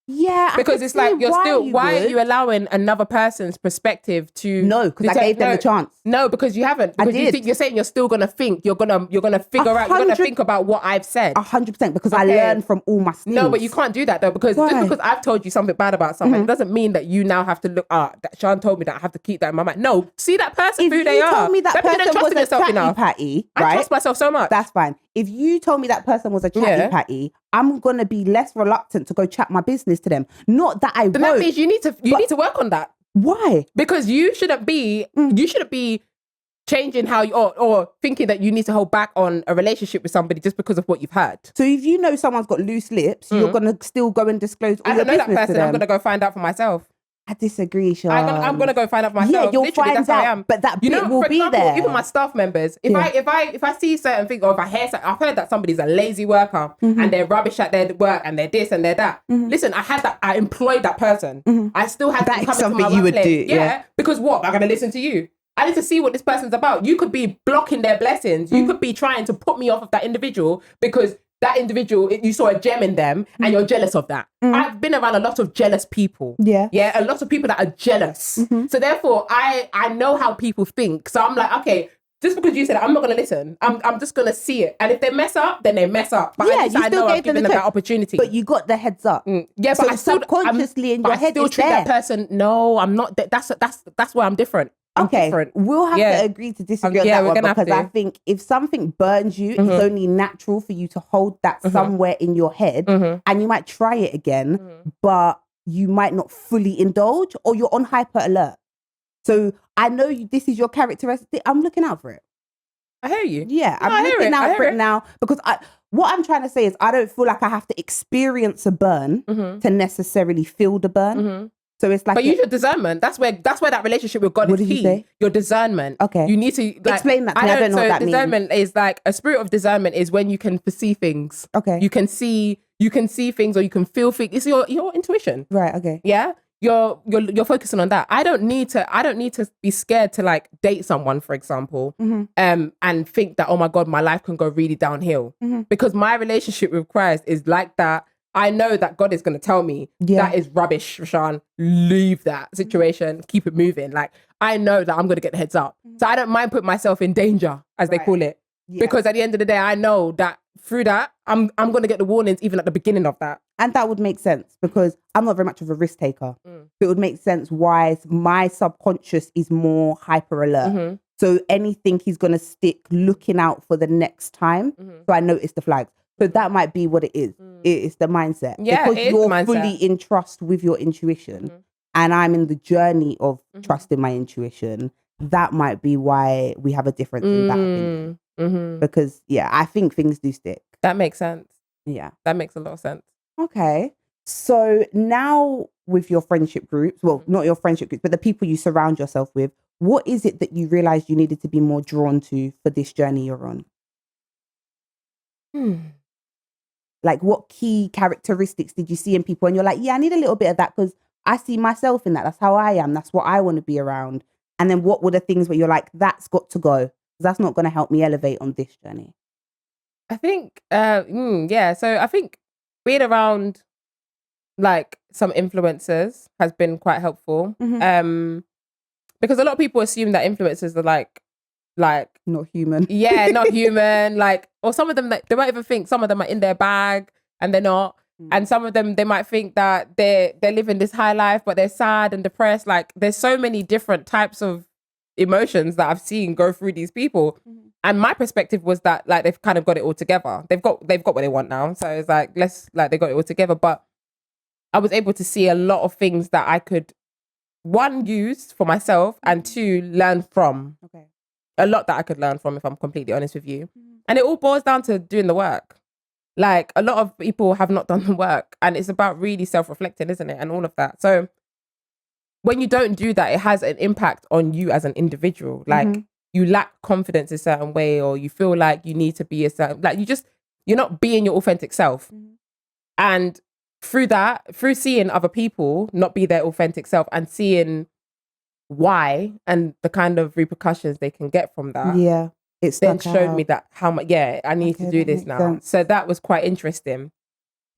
Yeah, because it's like why are you allowing another person's perspective to no, because I gave them the chance. No, because you haven't. Because you're saying you're still gonna think, you're gonna figure out, you're gonna think about what I've said. 100%, because I learned from all my things. No, but you can't do that though, because just because I've told you something bad about someone, it doesn't mean that you now have to look that Sharn told me that I have to keep that in my mind. No, see that person who they are. If you told me that person was a chatty patty, right? I trust myself so much. That's fine. If you told me that person was a chatty patty, I'm gonna be less reluctant to go chat my business to them. Not that I won't. That means you need to work on that. Why? Because you shouldn't be changing how you or thinking that you need to hold back on a relationship with somebody just because of what you've heard. So if you know someone's got loose lips, you're gonna still go and disclose all your business to them. I don't know that person. I'm gonna go find out for myself. I disagree, Sharn. I'm gonna go find out for myself. Yeah, you'll Literally, find out, but that bit will be there. Even my staff members, if I see certain things, or if I hear something, I've heard that somebody's a lazy worker and they're rubbish at their work and they're this and they're that. Listen, I employed that person. I still had to come into my you would workplace. do. Yeah, because what? I'm gonna listen to you. I need to see what this person's about. You could be blocking their blessings. You could be trying to put me off of that individual because that individual, you saw a gem in them and you're jealous of that. I've been around a lot of jealous people. Yeah, a lot of people that are jealous. So therefore, I know how people think. So I'm like, okay, just because you said it, I'm not going to listen. I'm just going to see it. And if they mess up, then they mess up. But at least I know I've given them that opportunity. But you got the heads up. Yeah, so but I still subconsciously in your head, still treat that person. No, I'm not. That's where I'm different. Okay, we'll have to agree to disagree on that one, because I think if something burns you, it's only natural for you to hold that somewhere in your head, and you might try it again, but you might not fully indulge, or you're on hyper alert. So I know this is your characteristic. I'm looking out for it. I hear you. Yeah, I'm looking out for it now, because what I'm trying to say is I don't feel like I have to experience a burn to necessarily feel the burn. So it's like, but use your discernment. That's where that relationship with God is key. What did you say? Your discernment. Okay, you need to explain that to me. I don't know what that means. Discernment is like a spirit of discernment is when you can perceive things. Okay, you can see things, or you can feel things. It's your intuition. Right. Okay. Yeah. You're focusing on that. I don't need to be scared to like date someone, for example, and think that, oh my God, my life can go really downhill, because my relationship with Christ is like that. I know that God is going to tell me that is rubbish, Sharn. Leave that situation. Keep it moving. Like, I know that I'm going to get the heads up. So I don't mind putting myself in danger, as they call it. Yeah. Because at the end of the day, I know that through that, I'm going to get the warnings even at the beginning of that. And that would make sense, because I'm not very much of a risk taker. It would make sense why my subconscious is more hyper alert. So anything he's going to stick looking out for the next time. So I notice the flags. So that might be what it is. It's the mindset. Yeah, because you're fully in trust with your intuition, and I'm in the journey of trusting my intuition. That might be why we have a difference in that opinion. Because I think things do stick. That makes sense. Yeah, that makes a lot of sense. Okay, so now with your friendship groups, well, not your friendship groups, but the people you surround yourself with, what is it that you realized you needed to be more drawn to for this journey you're on? Like, what key characteristics did you see in people? And you're like, I need a little bit of that because I see myself in that. That's how I am. That's what I want to be around. And then what were the things where you're like, that's got to go, because that's not going to help me elevate on this journey? I think, So I think being around like some influencers has been quite helpful. Because a lot of people assume that influencers are like not human. Yeah, not human. Like, or some of them, they might even think some of them are in their bag and they're not. And some of them, they might think that they're living this high life, but they're sad and depressed. Like, there's so many different types of emotions that I've seen go through these people. And my perspective was that like they've kind of got it all together. They've got what they want now. So it's like they got it all together. But I was able to see a lot of things that I could one, use for myself, and two, learn from. Okay. A lot that I could learn from, if I'm completely honest with you. And it all boils down to doing the work. Like, a lot of people have not done the work, and it's about really self-reflecting, isn't it? And all of that. So when you don't do that, it has an impact on you as an individual. Like, you lack confidence a certain way, or you feel like you need to be a certain, like, you're not being your authentic self. And through seeing other people not be their authentic self and seeing why and the kind of repercussions they can get from that. Yeah. It's then showed me that how much, I need to do this now. Sense. So that was quite interesting.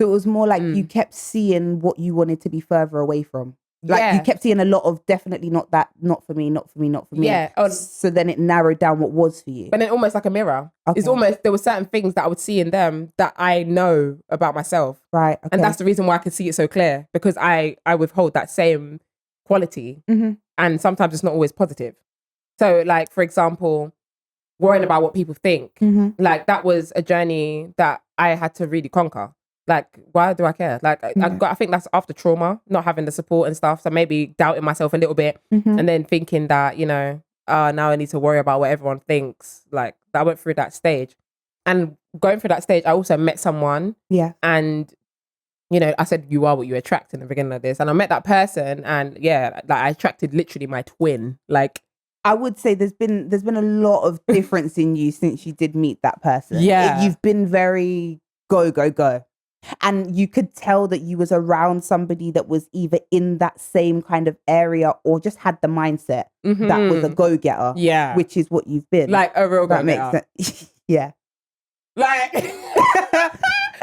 So it was more like you kept seeing what you wanted to be further away from. Like you kept seeing a lot of definitely not that, not for me, not for me, not for me. Yeah. So then it narrowed down what was for you. But then almost like a mirror. Okay. It's almost, there were certain things that I would see in them that I know about myself. Right. Okay. And that's the reason why I can see it so clear, because I withhold that same quality. And sometimes it's not always positive. So like, for example, worrying about what people think, like that was a journey that I had to really conquer. Like, why do I care? Like, I think that's after trauma, not having the support and stuff. So maybe doubting myself a little bit and then thinking that, you know, now I need to worry about what everyone thinks. Like, I went through that stage. And going through that stage, I also met someone. Yeah. And, you know, I said, you are what you attract in the beginning of this. And I met that person and like I attracted literally my twin. Like, I would say there's been a lot of difference in you since you did meet that person. Yeah. You've been very go. And you could tell that you was around somebody that was either in that same kind of area or just had the mindset that was a go-getter. Yeah. Which is what you've been. Like a real go-getter. That makes sense. Yeah. Like, like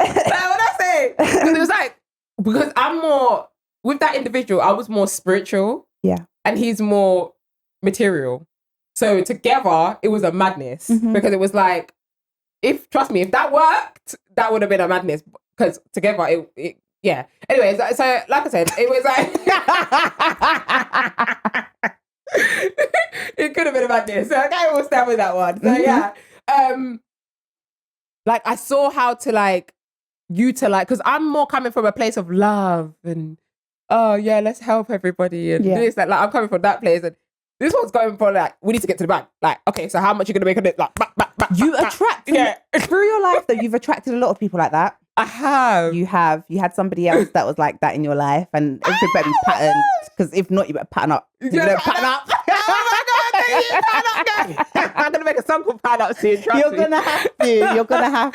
what I say? Because it was like, because I'm more, with that individual, I was more spiritual. Yeah. And he's more material. So together, it was a madness because it was like, trust me, if that worked, that would have been a madness. Because together, it yeah. Anyways, so like I said, it was like it could have been a madness. So I will stand with that one. So yeah, like I saw how to like utilize, because I'm more coming from a place of love and let's help everybody and this. Like I'm coming from that place, and this one's going for like, we need to get to the bank. Like, okay, so how much are you gonna make on it? Like, you attract through your life though. You've attracted a lot of people like that. I have. You have. You had somebody else that was like that in your life, and everything better be patterned. Because if not, you better pattern up. You don't pattern up. I'm gonna make a song called "Pattern Up" soon. You're gonna have to. You're gonna have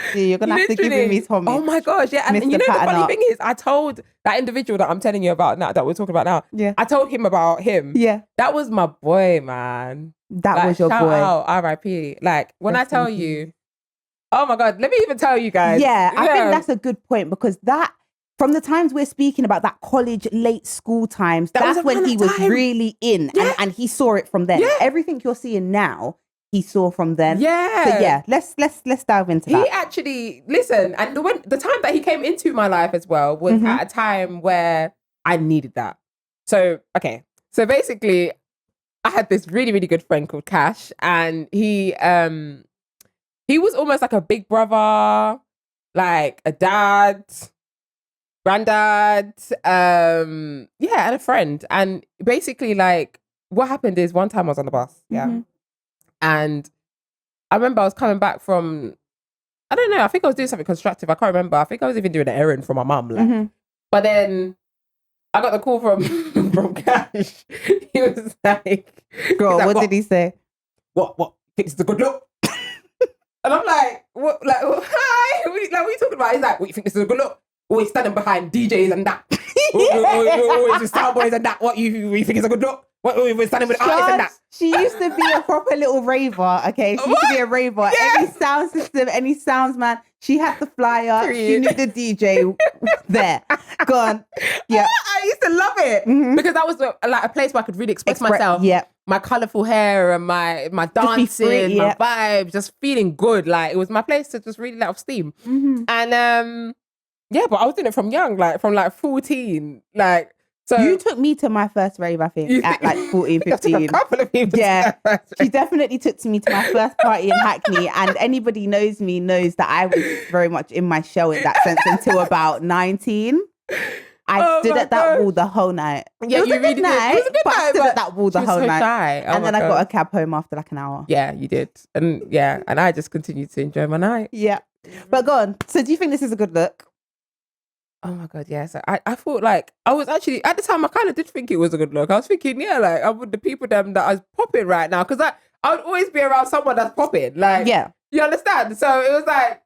to give him his homage. Oh my gosh, yeah. And you know the funny thing is, I told that individual that I'm telling you about now, that we're talking about now. Yeah. I told him about him. Yeah. That was my boy, man. That was your boy. Shout out, R.I.P. Like when I tell you. Oh my God, let me even tell you guys. Yeah, I think that's a good point, because that, from the times we're speaking about, that college, late school times, that's when he was really in and he saw it from then. Yeah. Everything you're seeing now, he saw from then. Yeah. So yeah, let's dive into that. He actually, listen, and the time that he came into my life as well was at a time where I needed that. So, okay. So basically, I had this really, really good friend called Cash, and he was almost like a big brother, like a dad, granddad, and a friend. And basically, like, what happened is one time I was on the bus, and I remember I was coming back from, I don't know, I think I was doing something constructive. I can't remember. I think I was even doing an errand for my mum. Like. But then I got the call from Cash. He was like, girl, what did he say? What? It's a good look. And I'm like, what? Like, hi. What are you talking about? He's like, what, you think this is a good look? Always standing behind DJs and that. Always with Starboys and that. What, you think it's a good look? What, we're standing with artists and that. She used to be a proper little raver, okay? She used to be a raver. Yeah. Any sound system, any sounds, man. She had the flyer. She knew the DJ there. Go on. Yeah. I used to love it. Because that was like a place where I could really express myself. Yeah. My colourful hair and my dancing, free, my vibe, just feeling good. Like, it was my place to just really let off steam. And but I was doing it from young, like from like 14. Like, so you took me to my first rave, I think, at like 14, 15. I took a couple of people. Yeah, she definitely took me to my first party in Hackney, and anybody knows me knows that I was very much in my shell in that sense until about 19. I stood at that wall the whole night. Yeah, it was a good night. It was a good but night, I stood at that wall the whole night. Shy. And then I got a cab home after like an hour. Yeah, you did. And I just continued to enjoy my night. Yeah. But go on. So do you think this is a good look? Oh my God, yeah. So I thought like, I was actually, at the time, I kind of did think it was a good look. I was thinking, yeah, like I would the people them that are popping right now. Because I would always be around someone that's popping. Like, yeah. You understand? So it was like,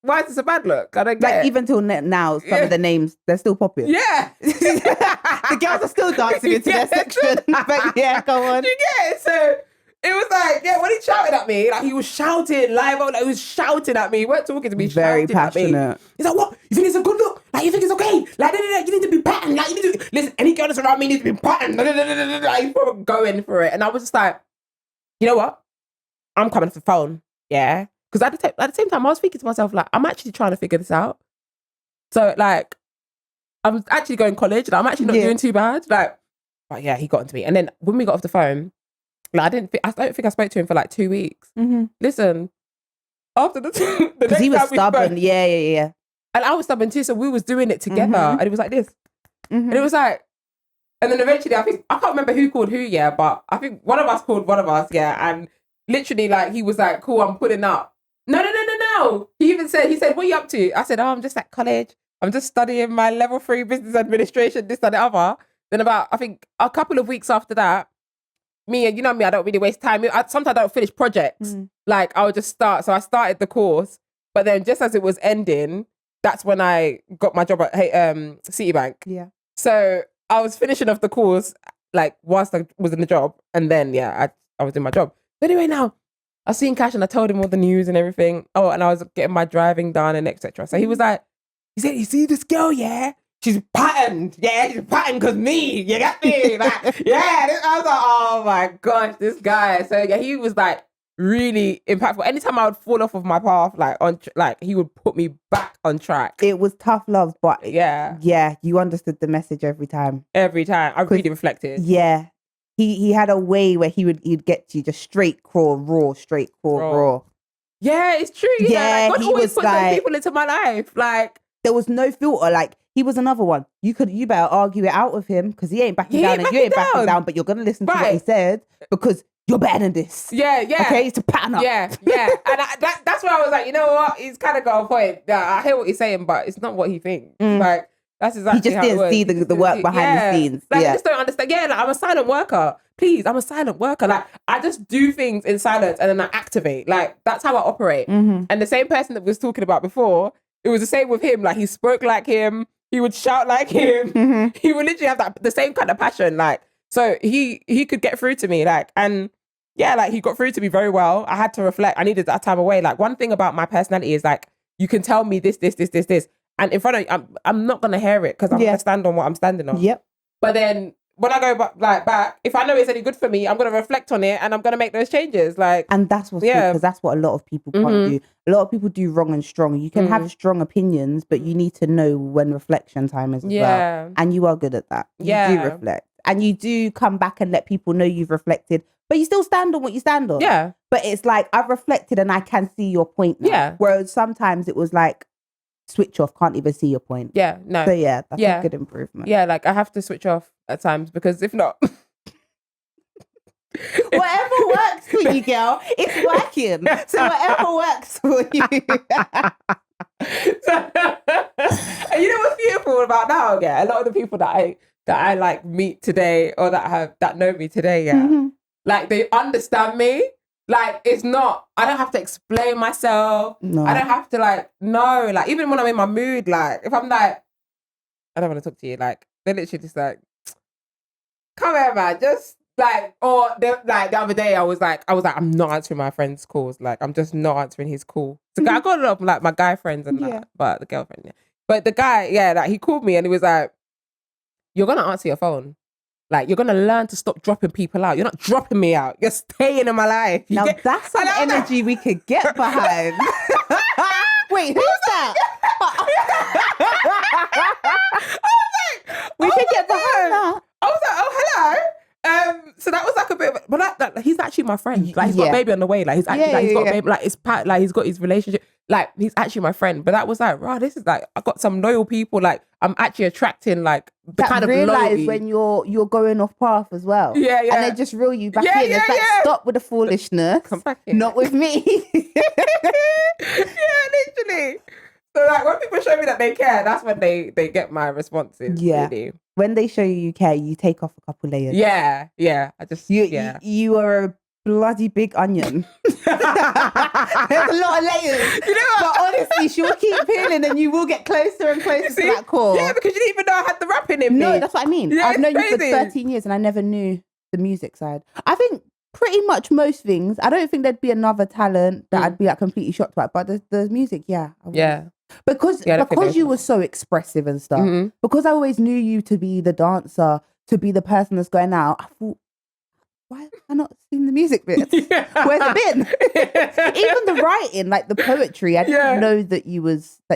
why is this a bad look? I don't get like it. even till now, some of the names, they're still popping. Yeah. The girls are still dancing into their section. But yeah, go on. You get it? So it was like, yeah, when he shouted at me, like he was shouting live on, like he was shouting at me. He weren't talking to me, very passionate. At me. He's like, what? You think it's a good look? Like you think it's okay? Like, you need to be patterned. Like you need to listen, any girl that's around me needs to be patterned. Like he's probably going for it. And I was just like, you know what? I'm coming to the phone. Yeah. Because at the same time, I was thinking to myself, like, I'm actually trying to figure this out. So, like, I'm actually going to college, and I'm actually not doing too bad. Like, but yeah, he got into me. And then when we got off the phone, like, I don't think I spoke to him for like 2 weeks. Mm-hmm. Listen, after the because he was stubborn. Yeah. And I was stubborn too, so we was doing it together. And it was like this. And it was like, and then eventually, I can't remember who called who, but I think one of us called one of us, and literally, like, he was like, cool, I'm putting up. No. He said, what are you up to? I said, I'm just at college. I'm just studying my level 3 business administration, this and the other. Then about, I think, a couple of weeks after that, you know me, I don't really waste time. Sometimes I don't finish projects. Like, I would just start. So I started the course, but then just as it was ending, that's when I got my job at Citibank. Yeah. So I was finishing off the course, like, whilst I was in the job. And then, I was in my job. But anyway, now, I seen Cash and I told him all the news and everything. Oh, and I was getting my driving done and etc. So he was like, he said, you see this girl, yeah? She's patterned. Yeah, she's patterned because me. You get me? Like, yeah. I was like, oh my gosh, this guy. So yeah, he was like really impactful. Anytime I would fall off of my path, like he would put me back on track. It was tough love, but yeah, you understood the message every time. Every time. I really reflected. Yeah. He had a way where he'd get you just straight core raw. Yeah, it's true. Yeah, like, God he always was put like, those people into my life. Like, there was no filter. Like, he was another one. You better argue it out with him because he ain't backing down and you ain't backing down, but you're gonna listen to what he said because you're better than this. Yeah. Okay, it's a pattern up. Yeah. And that's why I was like, you know what? He's kind of got a point. Yeah, I hear what he's saying, but it's not what he thinks. Like, that's exactly he just how didn't see the work behind the scenes. Like, I just don't understand. Yeah, like, I'm a silent worker. Please, I'm a silent worker. Like, I just do things in silence and then I activate. Like, that's how I operate. And the same person that we was talking about before, it was the same with him. Like, he spoke like him. He would shout like him. He would literally have the same kind of passion. Like, so he could get through to me. Like, and yeah, like, he got through to me very well. I had to reflect. I needed that time away. Like, one thing about my personality is, like, you can tell me this. And in front of you, I'm not going to hear it because I'm going to stand on what I'm standing on. Yep. But then when I go back, if I know it's any good for me, I'm going to reflect on it and I'm going to make those changes. Like, and that's what's good, because that's what a lot of people can't do. A lot of people do wrong and strong. You can have strong opinions, but you need to know when reflection time is as well. And you are good at that. You do reflect. And you do come back and let people know you've reflected, but you still stand on what you stand on. Yeah. But it's like, I've reflected and I can see your point now. Yeah. Whereas sometimes it was like, switch off, can't even see your point. Yeah, no. So yeah, that's a good improvement. Yeah, like, I have to switch off at times because if not... Whatever works for you, girl, it's working. So whatever works for you. And you know what's beautiful about now? Yeah, a lot of the people that I like meet today or that know me today, like, they understand me. Like, it's not, I don't have to explain myself. No. I don't have to, like, no. Like, even when I'm in my mood, like, if I'm like, I don't want to talk to you, like, they're literally just like, come here, man. Just, like, or, like, the other day, I was like, I'm not answering my friend's calls. Like, I'm just not answering his call. So I got a lot of, like, my guy friends and that, but the girlfriend, But the guy, like, he called me and he was like, you're going to answer your phone. Like, you're going to learn to stop dropping people out. You're not dropping me out. You're staying in my life. That's some energy we could get behind. Wait, who's that? We could get behind that. I was like, oh, hello. So that was like a bit of, but like, he's actually my friend. Like, he's got a baby on the way. Like, he's actually, he's got a baby. Like, it's like, he's got his relationship. like he's actually my friend. But that was like, wow, this is like I got some loyal people. Like I'm actually attracting like the that kind of realize loyalty. when you're going off path as well. Yeah, yeah. And they just reel you back Yeah, in. yeah, It's like, yeah. stop with the foolishness. Come back in. Not with me. Yeah, literally. So like when people show me that they care, that's when they get my responses. Yeah. Really. When they show you care, you take off a couple layers. Yeah, yeah. I just You are a bloody big onion. There's a lot of layers. You know what? But honestly, she will keep peeling and you will get closer and closer to that core. Yeah, because you didn't even know I had the rapping in me. No, that's what I mean. Yeah, I've known you for crazy. 13 years and I never knew the music side. I think pretty much most things, I don't think there'd be another talent that I'd be like completely shocked about. But the music, yeah. I would. Yeah. Because you were so expressive and stuff. Mm-hmm. Because I always knew you to be the dancer, to be the person that's going out. I thought, why have I not seen the music bits? Yeah. Where's it been? Even the writing, like the poetry, I didn't know that you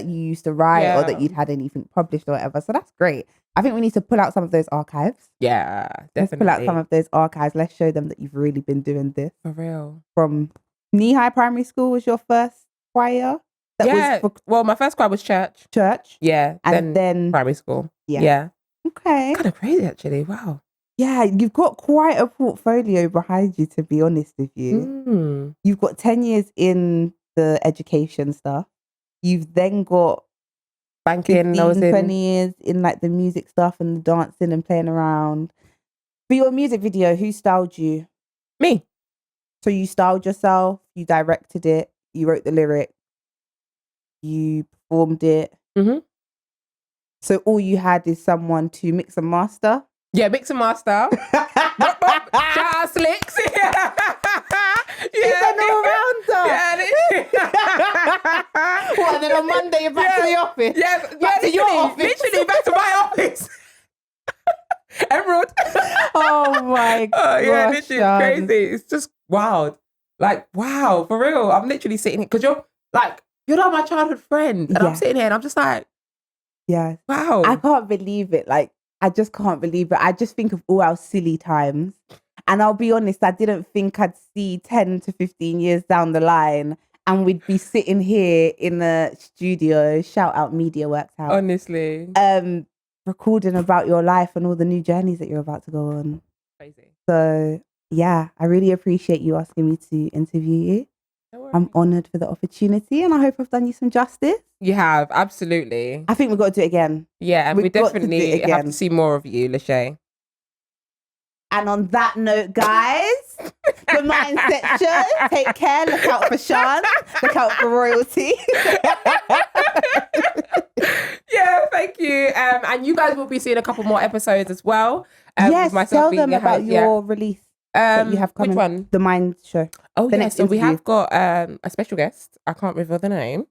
used to write or that you'd had anything published or whatever. So that's great. I think we need to pull out some of those archives. Yeah, definitely. Let's pull out some of those archives. Let's show them that you've really been doing this. For real. From knee-high primary school was your first choir? That was well, my first choir was church. Church? Yeah. And then primary school. Yeah. Yeah. Okay. Kind of crazy, actually. Wow. Yeah, you've got quite a portfolio behind you, to be honest with you. You've got 10 years in the education stuff. You've then got banking, 20 years in like the music stuff and the dancing and playing around. For your music video, who styled you? Me. So you styled yourself, you directed it, you wrote the lyric, you performed it. Mm-hmm. So all you had is someone to mix and master? Yeah, mix and master. Shout out Slicks. She's an all-rounder. What, and then on Monday you're back to the office? Yeah, back to your office. Literally back to my office. Emerald. Oh my god. Oh yeah, literally crazy. It's just wild. Like, wow, for real. I'm literally sitting here because you're not my childhood friend. And I'm sitting here and I'm just like, yeah. Wow. I can't believe it. Like, I just can't believe it. I just think of all our silly times. And I'll be honest, I didn't think I'd see 10 to 15 years down the line and we'd be sitting here in the studio, shout out Media Works House. Honestly. Recording about your life and all the new journeys that you're about to go on. Crazy. So, yeah, I really appreciate you asking me to interview you. I'm honoured for the opportunity and I hope I've done you some justice. You have, absolutely. I think we've got to do it again. Yeah, and we definitely have to see more of you, Lachey. And on that note, guys, the Mindset Show. Take care. Look out for Sharn. Look out for royalty. Yeah, thank you. And you guys will be seeing a couple more episodes as well. Yes, tell them about your release. That you have coming. Which one? The Mind Show. Oh, the yeah. next So we interview. have got a special guest. I can't reveal the name,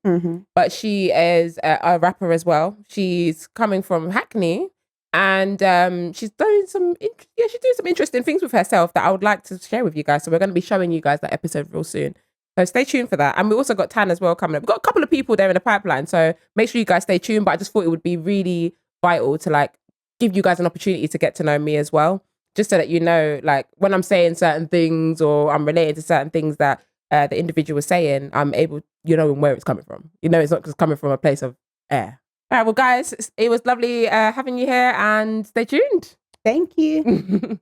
but she is a rapper as well. She's coming from Hackney, and she's doing some interesting things with herself that I would like to share with you guys. So we're going to be showing you guys that episode real soon. So stay tuned for that. And we also got Tan as well coming up. We've got a couple of people there in the pipeline. So make sure you guys stay tuned. But I just thought it would be really vital to like give you guys an opportunity to get to know me as well. Just so that you know, like when I'm saying certain things or I'm related to certain things that the individual was saying, I'm able, where it's coming from. It's not just coming from a place of air. All right, well, guys, it was lovely having you here and stay tuned. Thank you.